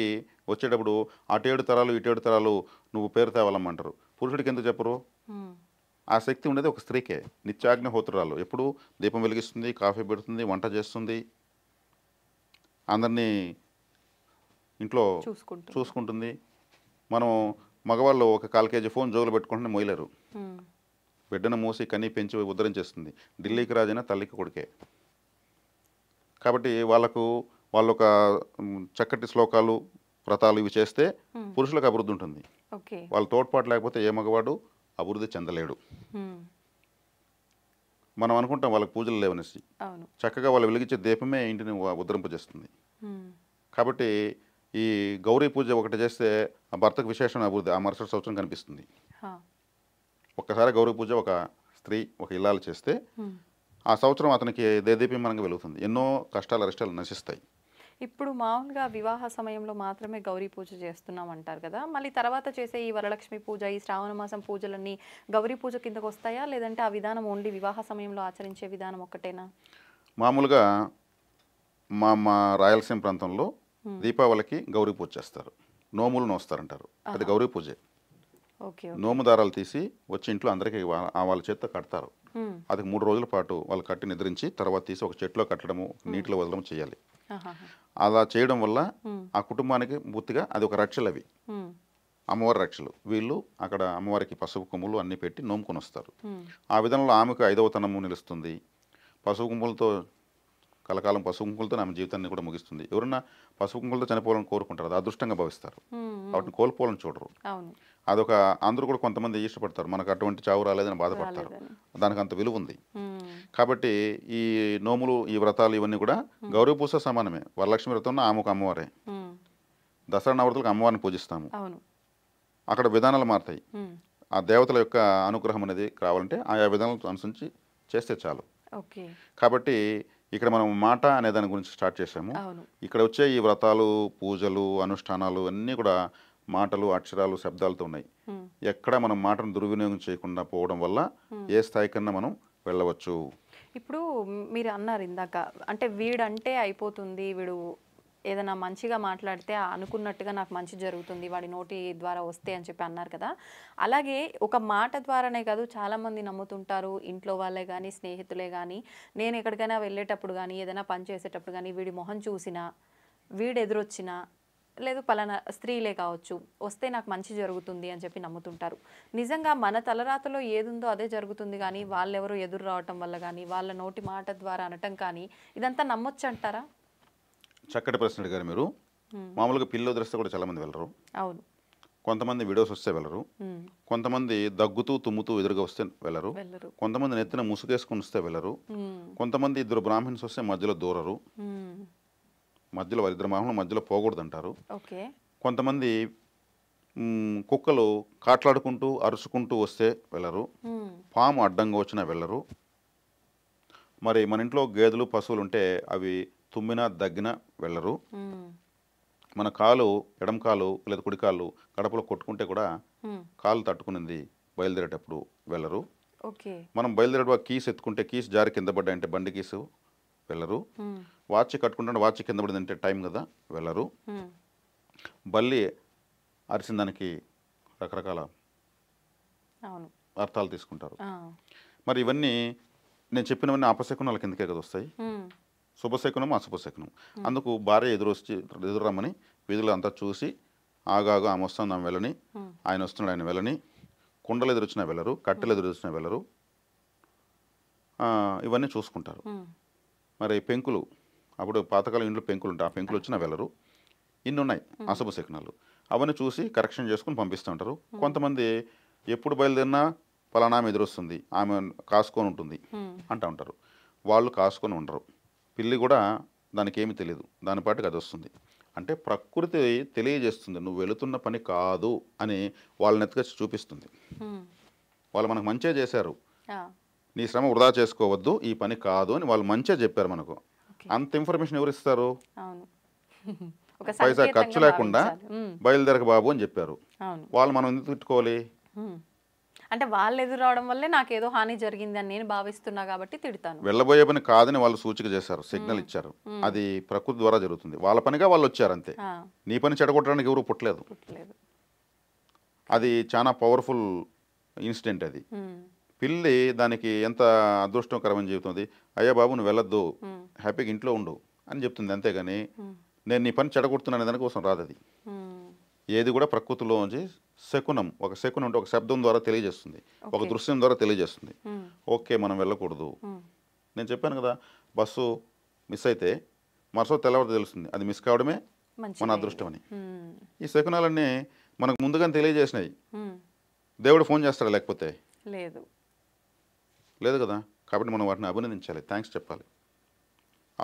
వచ్చేటప్పుడు అటు 7 తరాలు ఇటు 7 తరాలు నువ్వు పేరు తేవాలమ్మంటారు. పురుషుడికి ఎందుకు చెప్పరు? ఆ శక్తి ఉండేది ఒక స్త్రీకే. నిత్యాగ్నిహోత్రాలు ఎప్పుడు దీపం వెలిగిస్తుంది, కాఫీ పెడుతుంది, వంట చేస్తుంది, అందరినీ ఇంట్లో చూసుకుంటుంది. మనం మగవాళ్ళు ఒక 1/4 కేజీ ఫోన్ జోగులు పెట్టుకుంటే మొయ్యలేరు. బిడ్డను మూసి కనీ పెంచి ఉద్ధరించేస్తుంది. ఢిల్లీకి రాజైనా తల్లికి కొడుకే. కాబట్టి వాళ్ళు ఒక చక్కటి శ్లోకాలు, వ్రతాలు ఇవి చేస్తే పురుషులకు అభివృద్ధి ఉంటుంది. వాళ్ళ తోడ్పాటు లేకపోతే ఏ మగవాడు అభివృద్ధి చెందలేడు. మనం అనుకుంటాం వాళ్ళకి పూజలు లేవనేసి. చక్కగా వాళ్ళు వెలిగించే దీపమే ఇంటిని ఉద్ధరింపజేస్తుంది. కాబట్టి ఈ గౌరీ పూజ ఒకటి చేస్తే ఆ భర్తకు విశేషమైన అభివృద్ధి ఆ మరుసటి సంవత్సరం కనిపిస్తుంది. ఒక్కసారి గౌరీ పూజ ఒక స్త్రీ, ఒక ఇల్లాలు చేస్తే ఆ సంవత్సరం అతనికి దేదీప్యమానంగా వెలుగుతుంది. ఎన్నో కష్టాలు, అరిష్టాలు నశిస్తాయి. ఇప్పుడు మామూలుగా వివాహ సమయంలో మాత్రమే గౌరీ పూజ చేస్తున్నాం అంటారు కదా, మళ్ళీ తర్వాత చేసే ఈ వరలక్ష్మి పూజ, ఈ శ్రావణ మాసం పూజలన్నీ గౌరీ పూజ కిందకు వస్తాయా, లేదంటే ఆ విధానం ఓన్లీ వివాహ సమయంలో ఆచరించే విధానం ఒక్కటేనా? మామూలుగా మా రాయలసీమ ప్రాంతంలో దీపావళికి గౌరీ పూజ చేస్తారు, నోములు నోస్తారంటారు. అది గౌరీ పూజే. నోము దారాలు తీసి వచ్చి ఇంట్లో అందరికీ వాళ్ళ చేత్తో కడతారు. అది 3 రోజుల పాటు వాళ్ళు కట్టి నిద్రించి తర్వాత తీసి ఒక చెట్లో కట్టడము, నీటిలో వదలడం చేయాలి. అలా చేయడం వల్ల ఆ కుటుంబానికి పూర్తిగా అది ఒక రక్షలు. అవి అమ్మవారి రక్షలు. వీళ్ళు అక్కడ అమ్మవారికి పసుపు కొమ్ములు అన్నీ పెట్టి నోముకొని వస్తారు. ఆ విధంలో ఆమెకు 5వ తనము నిలుస్తుంది. పసుపు కొమ్ములతో కలకాలం పసుపు కుంకులతో ఆమె జీవితాన్ని కూడా ముగిస్తుంది. ఎవరన్నా పసుపు కుంకులతో చనిపోవాలని కోరుకుంటారు, అది అదృష్టంగా భావిస్తారు. వాటిని కోల్పోవాలని చూడరు. అదొక అందరూ కూడా కొంతమంది ఇష్టపడతారు, మనకు అటువంటి చావు రాలేదని బాధపడతారు. దానికి అంత విలువ ఉంది. కాబట్టి ఈ నోములు, ఈ వ్రతాలు ఇవన్నీ కూడా గౌరీ పూజ సమానమే. వరలక్ష్మి వ్రతం ఆమెకు అమ్మవారే. దసరా నవరాత్రులకు అమ్మవారిని పూజిస్తాము. అక్కడ విధానాలు మారుతాయి. ఆ దేవతల యొక్క అనుగ్రహం అనేది కావాలంటే ఆయా విధానాలను అనుసరించి చేస్తే చాలు. కాబట్టి ఇక్కడ మనం మాట అనే దాని గురించి స్టార్ట్ చేసాము. అవును. ఇక్కడ వచ్చే ఈ వ్రతాలు, పూజలు, అనుష్ఠానాలు అన్నీ కూడా మాటలు, అక్షరాలు, శబ్దాలతో ఉన్నాయి. ఎక్కడ మనం మాటను దుర్వినియోగం చేయకుండా పోవడం వల్ల ఏ స్థాయి కన్నా మనం వెళ్ళవచ్చు. ఇప్పుడు మీరు అన్నారు ఇందాక, అంటే వీడంటే అయిపోతుంది, వీడు ఏదైనా మంచిగా మాట్లాడితే అనుకున్నట్టుగా నాకు మంచి జరుగుతుంది వాడి నోటి ద్వారా వస్తే అని చెప్పి అన్నారు కదా. అలాగే ఒక మాట ద్వారానే కాదు, చాలామంది నమ్ముతుంటారు, ఇంట్లో వాళ్ళే కానీ స్నేహితులే కానీ, నేను ఎక్కడికైనా వెళ్ళేటప్పుడు కానీ ఏదైనా పని చేసేటప్పుడు కానీ వీడి మొహం చూసినా, వీడు ఎదురొచ్చినా, లేదు పలానా స్త్రీలే కావచ్చు వస్తే నాకు మంచి జరుగుతుంది అని చెప్పి నమ్ముతుంటారు. నిజంగా మన తలరాతలో ఏదుందో అదే జరుగుతుంది కానీ వాళ్ళెవరో ఎదురు రావటం వల్ల కానీ వాళ్ళ నోటి మాట ద్వారా అనటం కానీ ఇదంతా నమ్మొచ్చు అంటారా? చక్కటి ప్రశ్న అడిగారు మీరు. మామూలుగా పిల్లలు వదిలేస్తే కూడా చాలామంది వెళ్ళరు. అవును. కొంతమంది వీడియోస్ వస్తే వెళ్ళరు. కొంతమంది దగ్గుతూ తుమ్ముతూ ఎదురుగా వస్తే వెళ్ళరు. కొంతమంది నెత్తిన ముసుగేసుకుని వస్తే వెళ్ళరు. కొంతమంది ఇద్దరు బ్రాహ్మణ్స్ వస్తే మధ్యలో దూరరు. మధ్యలో ఇద్దరు బ్రాహ్మణులు మధ్యలో పోకూడదు అంటారు. కొంతమంది కుక్కలు కాట్లాడుకుంటూ అరుచుకుంటూ వస్తే వెళ్ళరు. పాము అడ్డంగా వచ్చినా వెళ్ళరు. మరి మన ఇంట్లో గేదెలు పశువులు ఉంటే అవి తుమ్మినా దగ్గినా వెళ్ళరు. మన కాలు ఎడం కాలు లేదా కుడి కాలు కడపలో కొట్టుకుంటే కూడా కాలు తట్టుకునింది బయలుదేరేటప్పుడు వెళ్ళరు. మనం బయలుదేరేటప్పుడు కీస్ ఎత్తుకుంటే కీస్ జారి కింద పడ్డాయంటే బండి కీసు వెళ్ళరు. వాచ్ కట్టుకుంటే వాచ్ కింద పడిందంటే టైం కదా వెళ్ళరు. బల్లి అరిసిన దానికి రకరకాల అర్థాలు తీసుకుంటారు. మరి ఇవన్నీ నేను చెప్పినవన్నీ అపశకునాల కిందకే కదా వస్తాయి. శుభశకునం అశుభశకునం. అందుకు భార్య ఎదురు రమ్మని వీధులు అంతా చూసి ఆగాగు ఆమె వస్తుంది ఆమె వెళ్ళని, ఆయన వస్తున్నాడు ఆయన వెళ్ళని, కుండలు ఎదురొచ్చినా వెళ్ళరు, కట్టెలు ఎదురొచ్చినా వెళ్ళరు. ఇవన్నీ చూసుకుంటారు. మరి పెంకులు అప్పుడు పాతకాలం ఇంట్లో పెంకులు ఉంటాయి, ఆ పెంకులు వచ్చినా వెళ్ళరు. ఇన్ని ఉన్నాయి అశుభశకునాలు. అవన్నీ చూసి కరెక్షన్ చేసుకుని పంపిస్తూ ఉంటారు. కొంతమంది ఎప్పుడు బయలుదేరినా పలానా ఆమె ఎదురొస్తుంది, ఆమె కాసుకొని ఉంటుంది అంటూ ఉంటారు. వాళ్ళు కాసుకొని ఉండరు. పిల్లి కూడా దానికి ఏమి తెలియదు, దాని పాటికి అది వస్తుంది. అంటే ప్రకృతి తెలియజేస్తుంది నువ్వు వెళుతున్న పని కాదు అని వాళ్ళని ఎత్తుకొచ్చి చూపిస్తుంది. వాళ్ళు మనకు మంచిగా చేశారు, నీ శ్రమ వృధా చేసుకోవద్దు, ఈ పని కాదు అని వాళ్ళు మంచిగా చెప్పారు మనకు. అంత ఇన్ఫర్మేషన్ ఎవరు ఇస్తారు? పైసా ఖర్చు లేకుండా బయలుదేరక బాబు అని చెప్పారు. వాళ్ళు మనం ఎందుకు తిట్టుకోవాలి? అంటే వాళ్ళు ఎదురు రావడం వల్లే నాకేదో హాని జరిగింది అని నేను భావిస్తున్నా కాబట్టి తిడతాను. వెళ్ళబోయే పని కాదని వాళ్ళు సూచిక చేశారు, సిగ్నల్ ఇచ్చారు. అది ప్రకృతి ద్వారా జరుగుతుంది. వాళ్ళ పనిగా వాళ్ళు వచ్చారు అంతే. నీ పని చెడగొట్టడానికి ఎవరు పుట్టలేదు. అది చాలా పవర్ఫుల్ ఇన్సిడెంట్. అది పిల్లి దానికి ఎంత అదృష్టకరమైన జీవితం. అయ్యా బాబు నువ్వు వెళ్ళొద్దు, హ్యాపీగా ఇంట్లో ఉండు అని చెప్తుంది. అంతేగాని నేను నీ పని చెడగొడుతున్నాను దానికోసం రాదు. అది ఏది కూడా ప్రకృతిలోంచి శకునం, ఒక శకునం అంటే ఒక శబ్దం ద్వారా తెలియజేస్తుంది, ఒక దృశ్యం ద్వారా తెలియజేస్తుంది. ఓకే మనం వెళ్ళకూడదు. నేను చెప్పాను కదా, బస్సు మిస్ అయితే మరుసటి తెల్లవారు తెలుస్తుంది అది మిస్ కావడమే మన అదృష్టం అని. ఈ శకునాలన్నీ మనకు ముందుగానే తెలియజేసినాయి. దేవుడు ఫోన్ చేస్తాడా? లేకపోతే లేదు కదా. కాబట్టి మనం వాటిని అభినందించాలి, థ్యాంక్స్ చెప్పాలి.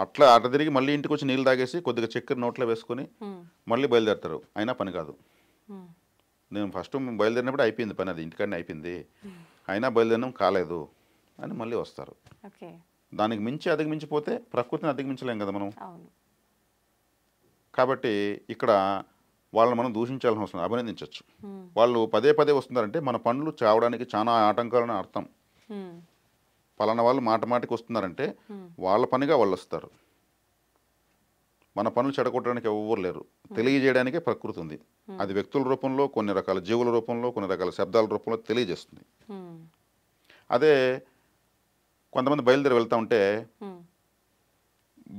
అట్లా అట్లా తిరిగి మళ్ళీ ఇంటికి వచ్చి నీళ్ళు తాగేసి కొద్దిగా చక్కెర నోట్లో వేసుకొని మళ్ళీ బయలుదేరుతారు. అయినా పని కాదు. నేను ఫస్ట్ బయలుదేరినప్పుడు అయిపోయింది పని, అది ఇంటికాడనే అయిపోయింది, అయినా బయలుదేరడం కాలేదు అని మళ్ళీ వస్తారు. దానికి మించి అధిగమించిపోతే ప్రకృతిని అధిగమించలేం కదా మనం. కాబట్టి ఇక్కడ వాళ్ళని మనం దూషించాల్సిన అవసరం, అభినందించవచ్చు. వాళ్ళు పదే పదే వస్తున్నారంటే మన పనులు చావడానికి చాలా ఆటంకాలని అర్థం. పలానా వాళ్ళు మాట మాటికి వస్తున్నారంటే వాళ్ళ పనిగా వాళ్ళు వస్తారు. మన పనులు చెడగొట్టడానికి ఎవరు లేరు, తెలియజేయడానికే ప్రకృతి ఉంది. అది వ్యక్తుల రూపంలో, కొన్ని రకాల జీవుల రూపంలో, కొన్ని రకాల శబ్దాల రూపంలో తెలియజేస్తుంది. అదే కొంతమంది బయలుదేరి వెళ్తూ ఉంటే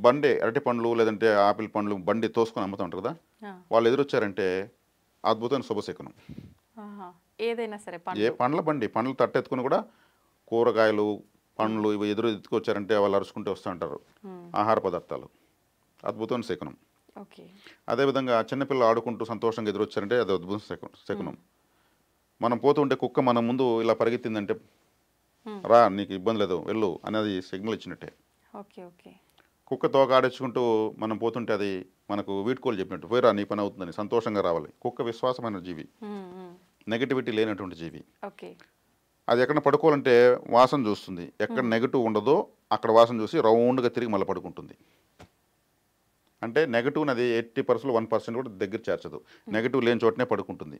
బండి అరటి పండ్లు లేదంటే ఆపిల్ పండ్లు బండి తోసుకొని అమ్ముతూ ఉంటారు కదా, వాళ్ళు ఎదురొచ్చారంటే అద్భుతమైన శుభశకునం. ఏదైనా సరే ఏ పండ్ల బండి, పండ్లు తట్టెత్తుకుని కూడా కూరగాయలు పండ్లు ఇవి ఎత్తుకొచ్చారంటే వాళ్ళు అరుచుకుంటూ వస్తూ ఉంటారు. ఆహార పదార్థాలు అద్భుతమైన శకునం. అదేవిధంగా చిన్నపిల్లలు ఆడుకుంటూ సంతోషంగా ఎదురొచ్చారంటే అది అద్భుతం శకునం. మనం పోతూ ఉంటే కుక్క మన ముందు ఇలా పరిగెత్తిందంటే రా నీకు ఇబ్బంది లేదు వెళ్ళు అనేది సిగ్నల్ ఇచ్చినట్టే. కుక్క తోక ఆడించుకుంటూ మనం పోతుంటే అది మనకు వీడ్కోలు చెప్పినట్టు, పోయిరా నీ పని అవుతుందని, సంతోషంగా రావాలి. కుక్క విశ్వాసమైన జీవి, నెగటివిటీ లేనటువంటి జీవి. అది ఎక్కడ పడుకోవాలంటే వాసన చూస్తుంది, ఎక్కడ నెగటివ్ ఉండదో అక్కడ వాసన చూసి రౌండ్గా తిరిగి మళ్ళీ పడుకుంటుంది. అంటే నెగటివ్ అది 80% 1% కూడా దగ్గర చేర్చదు. నెగటివ్ లేని చోటనే పడుకుంటుంది.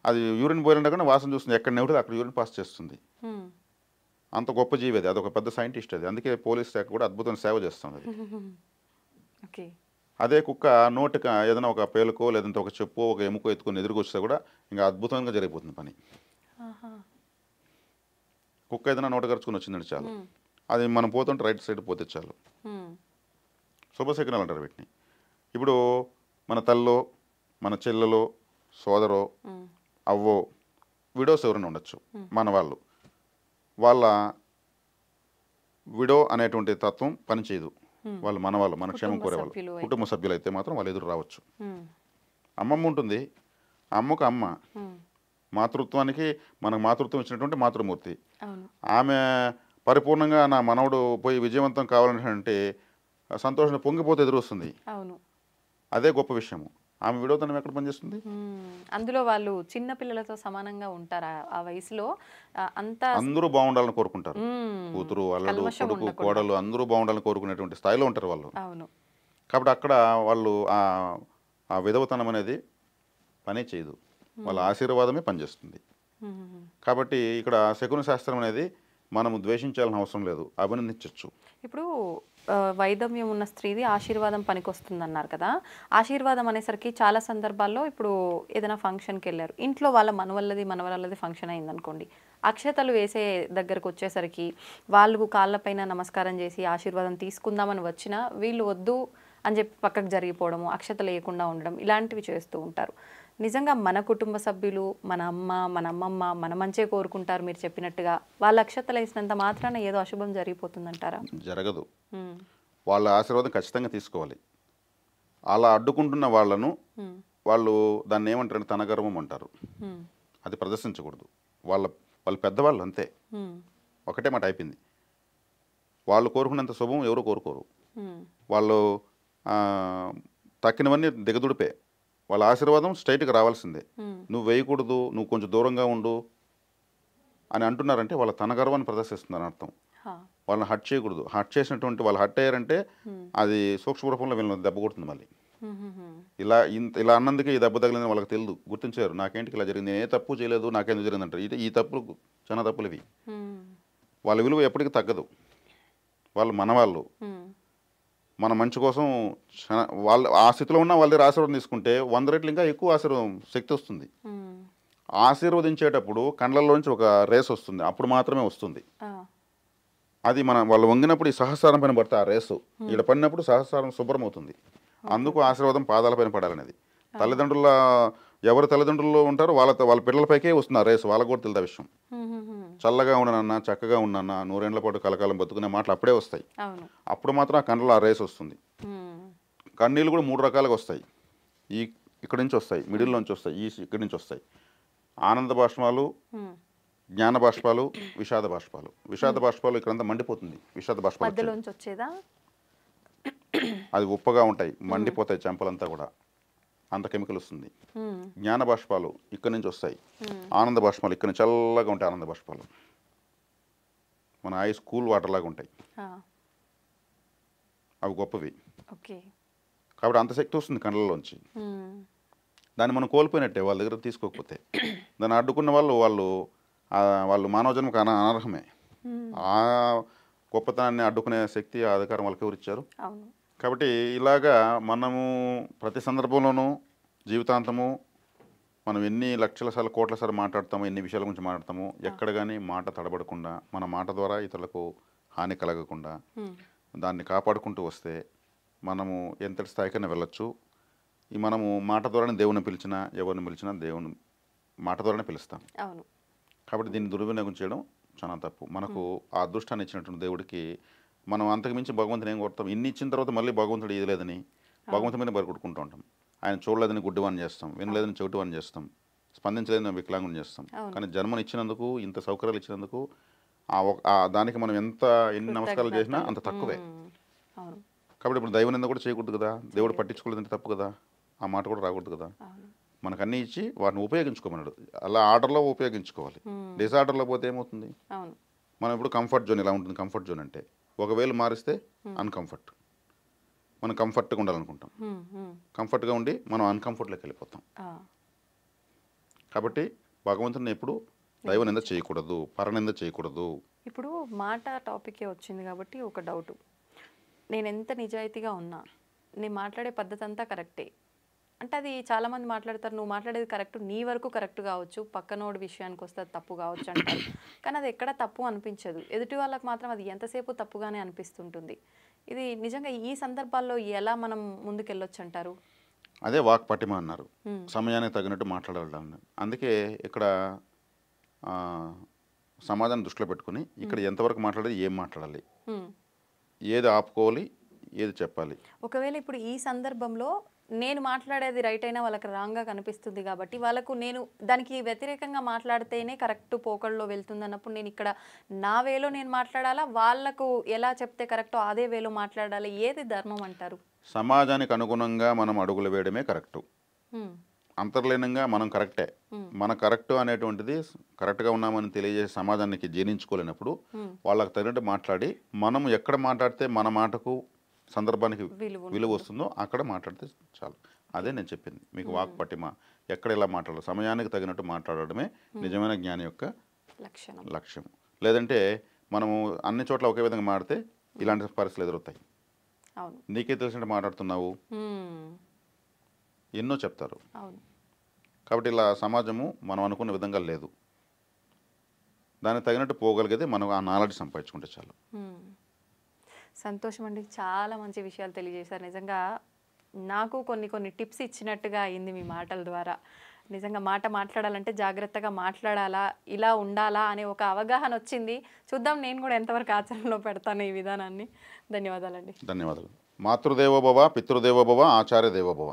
అది యూరిన్ పోయినా కానీ వాసన చూస్తుంది, ఎక్కడ నెగటివ్ అక్కడ యూరిన్ పాస్ చేస్తుంది. అంత గొప్ప జీవి అది, అదొక పెద్ద సైంటిస్ట్ అది. అందుకే పోలీస్ శాఖ కూడా అద్భుతమైన సేవ చేస్తుంది అది. అదే కుక్క నోటికి ఏదైనా ఒక పేలుకో లేదంటే ఒక చెప్పు ఒక ఎముకో ఎత్తుకొని ఎదురుకొస్తే కూడా ఇంకా అద్భుతంగా జరిగిపోతుంది పని. కుక్క ఏదైనా నోట ఖర్చుకొని వచ్చిందంటే చాలు, అది మనం పోతుంటే రైట్ సైడ్ పోతే చాలు. శుభశకునాలు అంటారు వీటిని. ఇప్పుడు మన తల్లో మన చెల్లెలో సోదరో అవ్వో విడోస్ ఎవరైనా ఉండొచ్చు, మన వాళ్ళ విడో అనేటువంటి తత్వం పనిచేయదు. వాళ్ళు మన క్షేమం కోరేవాళ్ళు, కుటుంబ సభ్యులు అయితే మాత్రం వాళ్ళు ఎదురు రావచ్చు. అమ్మమ్మ ఉంటుంది, అమ్మకు అమ్మ, మాతృత్వానికి మనకు మాతృత్వం ఇచ్చినటువంటి మాతృమూర్తి. ఆమె పరిపూర్ణంగా నా మనవడు పోయి విజయవంతం కావాలంటే సంతోషం పొంగిపోతే ఎదురు వస్తుంది. అదే గొప్ప విషయము. ఆమె విడోతనం ఎక్కడ పనిచేస్తుంది? అందులో వాళ్ళు చిన్న పిల్లలతో సమానంగా ఉంటారు ఆ వయసులో. అంతా అందరూ బాగుండాలని కోరుకుంటారు. కూతురు అల్లుడు కొడుకు కోడలు అందరూ బాగుండాలని కోరుకునేటువంటి స్థాయిలో ఉంటారు వాళ్ళు. కాబట్టి అక్కడ వాళ్ళు ఆ విధవతనం అనేది పనే చేయదు, వాళ్ళ ఆశీర్వాదమే పనిచేస్తుంది. కాబట్టి ఇక్కడ శకున శాస్త్రం అనేది మనము ద్వేషించాల్సిన అవసరం లేదు, అభినందించవచ్చు. ఇప్పుడు వైధవ్యం ఉన్న స్త్రీది ఆశీర్వాదం పనికొస్తుంది అన్నారు కదా. ఆశీర్వాదం అనేసరికి చాలా సందర్భాల్లో ఇప్పుడు ఏదైనా ఫంక్షన్కి వెళ్ళారు, ఇంట్లో వాళ్ళ మనవళ్ళది ఫంక్షన్ అయింది అనుకోండి, అక్షతలు వేసే దగ్గరకు వచ్చేసరికి వాళ్ళు కాళ్ళపైన నమస్కారం చేసి ఆశీర్వాదం తీసుకుందామని వచ్చినా వీళ్ళు వద్దు అని చెప్పి పక్కకు జరిగిపోవడము, అక్షతలు వేయకుండా ఉండడం, ఇలాంటివి చేస్తూ ఉంటారు. నిజంగా మన కుటుంబ సభ్యులు, మన అమ్మ మన అమ్మమ్మ మన మంచే కోరుకుంటారు మీరు చెప్పినట్టుగా, వాళ్ళ అక్షతలు వేసినంత మాత్రాన ఏదో అశుభం జరిగిపోతుందంటారా? జరగదు. వాళ్ళ ఆశీర్వాదం ఖచ్చితంగా తీసుకోవాలి. అలా అడ్డుకుంటున్న వాళ్ళను వాళ్ళు దాన్ని ఏమంటారు, తన గర్వం అంటారు. అది ప్రదర్శించకూడదు. వాళ్ళు పెద్దవాళ్ళు అంతే, ఒకటే మాట అయిపోయింది. వాళ్ళు కోరుకున్నంత శుభం ఎవరు కోరుకోరు. వాళ్ళు తక్కినవన్నీ దిగదుడిపే. వాళ్ళ ఆశీర్వాదం స్ట్రైట్గా రావాల్సిందే. నువ్వు వేయకూడదు, నువ్వు కొంచెం దూరంగా ఉండు అని అంటున్నారంటే వాళ్ళ తన గర్వాన్ని ప్రదర్శిస్తుందని అర్థం. వాళ్ళని హట్ చేయకూడదు. హట్ చేసినటువంటి వాళ్ళు హట్ అయ్యారంటే అది సూక్ష్మ రూపంలో వీళ్ళని దెబ్బ కొడుతుంది. మళ్ళీ ఇలా అన్నందుకే ఈ దెబ్బ తగిలిందని వాళ్ళకి తెలియదు, గుర్తించారు. నాకేంటికి ఇలా జరిగింది, నేను ఏ తప్పు చేయలేదు, నాకేందుకు జరిగిందంటారు. ఈ తప్పులు చాలా తప్పులు ఇవి. వాళ్ళ విలువ ఎప్పటికీ తగ్గదు. వాళ్ళు మనవాళ్ళు, మన మంచి కోసం వాళ్ళు ఆ స్థితిలో ఉన్న వాళ్ళ దగ్గర ఆశీర్వాదం తీసుకుంటే 100 రెట్లు ఇంకా ఎక్కువ ఆశీర్వాదం శక్తి వస్తుంది. ఆశీర్వదించేటప్పుడు కండ్లలోంచి ఒక రేస్ వస్తుంది, అప్పుడు మాత్రమే వస్తుంది. అది వాళ్ళు వంగినప్పుడు ఈ సహస్రారం పైన పడితే ఆ రేసు ఇక్కడ పడినప్పుడు సహస్రారం శుభ్రమవుతుంది. అందుకు ఆశీర్వాదం పాదాలపైన పడాలనేది. తల్లిదండ్రుల ఎవరు తల్లిదండ్రుల్లో ఉంటారో వాళ్ళ పిల్లలపైకే వస్తుంది ఆ రేసు. వాళ్ళకు కూడా తెలియదు ఆ విషయం. చల్లగా ఉండనన్నా, చక్కగా ఉండనన్నా, 100 ఏళ్ల పాటు కలకాలం బతుకునే మాటలు అప్పుడే వస్తాయి. అప్పుడు మాత్రం ఆ కళ్ళలో ఆ రేసు వస్తుంది. కన్నీళ్ళు కూడా 3 రకాలుగా వస్తాయి. ఇక్కడి నుంచి వస్తాయి, మిడిల్ నుంచి వస్తాయి, ఇక్కడి నుంచి వస్తాయి. ఆనంద బాష్పాలు, జ్ఞాన బాష్పాలు, విషాద బాష్పాలు. విషాద బాష్పాలు ఇక్కడంతా మండిపోతుంది. విషాద బాష్పాలు వచ్చేదా అది ఉప్పగా ఉంటాయి, మండిపోతాయి చెంపలంతా కూడా, అంత కెమికల్ వస్తుంది. జ్ఞాన బాష్పాలు ఇక్కడి నుంచి వస్తాయి. ఆనంద బాష్పాలు ఇక్కడ చల్లగా ఉంటాయి. ఆనంద బాష్పాలు మన ఐస్ కూల్ వాటర్ లాగా ఉంటాయి. అవి గొప్పవి. కాబట్టి అంత శక్తి వస్తుంది కళ్ళలోంచి. దాన్ని మనం కోల్పోయినట్టే వాళ్ళ దగ్గర తీసుకోకపోతే. దాన్ని అడ్డుకున్న వాళ్ళు మానవ జన్మకు అనర్హమే. ఆ గొప్పతనాన్ని అడ్డుకునే శక్తి, ఆ అధికారం వాళ్ళకి ఎవరు ఇచ్చారు? కాబట్టి ఇలాగా మనము ప్రతి సందర్భంలోనూ జీవితాంతము మనం ఎన్ని లక్షల సార్లు కోట్ల సార్లు మాట్లాడతాము, ఎన్ని విషయాల గురించి మాట్లాడతాము, ఎక్కడ కానీ మాట తడబడకుండా మన మాట ద్వారా ఇతరులకు హాని కలగకుండా దాన్ని కాపాడుకుంటూ వస్తే మనము ఎంతటి స్థాయికైనా వెళ్ళొచ్చు. మనము మాట ద్వారానే దేవుని పిలిచినా, ఎవరిని పిలిచినా దేవుని మాట ద్వారానే పిలుస్తాం. కాబట్టి దీన్ని దుర్వినియోగం చేయడం చాలా తప్పు. మనకు ఆ అదృష్టాన్ని ఇచ్చినటువంటి దేవుడికి మనం అంతకుమించి భగవంతుని ఏం కొడతాం? ఇన్ని ఇచ్చిన తర్వాత మళ్ళీ భగవంతుడు ఇది లేదని భగవంతుడి మీద బరికొట్టుకుంటూ ఉంటాం. ఆయన చూడలేదని గుడ్డివాన్ని చేస్తాం, వినలేదని చెవిటివాన్ని చేస్తాం, స్పందించలేదని వికలాంగుని చేస్తాం. కానీ జన్మను ఇచ్చినందుకు, ఇంత సౌకర్యాలు ఇచ్చినందుకు దానికి మనం ఎన్ని నమస్కారాలు చేసినా అంత తక్కువే. కాబట్టి ఇప్పుడు దైవనింద కూడా చేయకూడదు కదా, దేవుడు పట్టించుకోలేదంటే తప్పు కదా, ఆ మాట కూడా రాకూడదు కదా. మనకు అన్నీ ఇచ్చి వాటిని ఉపయోగించుకోమన్నాడు. అలా ఆర్డర్లో ఉపయోగించుకోవాలి. డిసార్డర్లో పోతే ఏమవుతుంది? మనం ఇప్పుడు కంఫర్ట్ జోన్ ఇలా ఉంటుంది. కంఫర్ట్ జోన్ అంటే ఒకవేళ మారిస్తే అన్కంఫర్ట్. మనం కంఫర్ట్గా ఉండాలనుకుంటాం, కంఫర్ట్గా ఉండి మనం అన్కంఫర్ట్లోకి వెళ్ళిపోతాం. కాబట్టి భగవంతుని ఎప్పుడు దైవ నింద చేయకూడదు, పరనింద చేయకూడదు. ఇప్పుడు మాట టాపికే వచ్చింది కాబట్టి ఒక డౌట్, నేను ఎంత నిజాయితీగా ఉన్నా, నేను మాట్లాడే పద్ధతి అంతా కరెక్టే అంటే అది చాలామంది మాట్లాడతారు, నువ్వు మాట్లాడేది కరెక్ట్, నీ వరకు కరెక్ట్ కావచ్చు, పక్కనోడి విషయానికి వస్తే అది తప్పు కావచ్చు అంటారు. కానీ అది ఎక్కడ తప్పు అనిపించదు, ఎదుటి వాళ్ళకి మాత్రం అది ఎంతసేపు తప్పుగానే అనిపిస్తుంటుంది. ఇది నిజంగా ఈ సందర్భాల్లో ఎలా మనం ముందుకెళ్ళొచ్చు అంటారు? అదే వాక్ పటిమ అన్నారు, సమయానికి తగినట్టు మాట్లాడాలి. అందుకే ఇక్కడ సమాజాన్ని దృష్టిలో పెట్టుకుని ఇక్కడ ఎంతవరకు మాట్లాడాలి, ఏం మాట్లాడాలి, ఏది ఆపుకోవాలి, ఏది చెప్పాలి. ఒకవేళ ఇప్పుడు ఈ సందర్భంలో నేను మాట్లాడేది రైట్ అయినా వాళ్ళకి రాంగ్గా కనిపిస్తుంది కాబట్టి వాళ్ళకు నేను దానికి వ్యతిరేకంగా మాట్లాడితేనే కరెక్ట్ పోకడలో వెళ్తుంది అన్నప్పుడు నేను ఇక్కడ నా వేలో నేను మాట్లాడాలా, వాళ్ళకు ఎలా చెప్తే కరెక్టో అదే వేలో మాట్లాడాలి, ఏది ధర్మం అంటారు? సమాజానికి అనుగుణంగా మనం అడుగులు వేయడమే కరెక్టు. అంతర్లీనంగా మనం కరెక్టే, మన కరెక్ట్ అనేటువంటిది కరెక్ట్గా ఉన్నామని తెలియజేసే సమాజానికి జీర్ణించుకోలేనప్పుడు వాళ్ళకి తగినట్టు మాట్లాడి మనం ఎక్కడ మాట్లాడితే మన మాటకు సందర్భానికి విలువ వస్తుందో అక్కడ మాట్లాడితే చాలు. అదే నేను చెప్పింది మీకు, వాక్ పటిమ. ఎక్కడ ఎలా మాట్లాడాలి, సమయానికి తగినట్టు మాట్లాడడమే నిజమైన జ్ఞాని యొక్క లక్ష్యం. లేదంటే మనము అన్ని చోట్ల ఒకే విధంగా మాడితే ఇలాంటి పరిస్థితులు ఎదురవుతాయి. నీకే తెలిసినట్టు మాట్లాడుతున్నావు ఎన్నో చెప్తారు. కాబట్టి ఇలా సమాజము మనం అనుకున్న విధంగా లేదు. దానికి తగినట్టు పోగలిగితే మనం ఆ నాలెడ్జ్ సంపాదించుకుంటే చాలు. సంతోషం అండి, చాలా మంచి విషయాలు తెలియజేశారు. నిజంగా నాకు కొన్ని టిప్స్ ఇచ్చినట్టుగా అయింది మీ మాటల ద్వారా. నిజంగా మాట్లాడాలంటే జాగ్రత్తగా మాట్లాడాలా, ఇలా ఉండాలా అనే ఒక అవగాహన వచ్చింది. చూద్దాం నేను కూడా ఎంతవరకు ఆచరణలో పెడతాను ఈ విధానాన్ని. ధన్యవాదాలండి. ధన్యవాదాలు. మాతృదేవోభవ, పితృదేవోభవ, ఆచార్య దేవోభవ.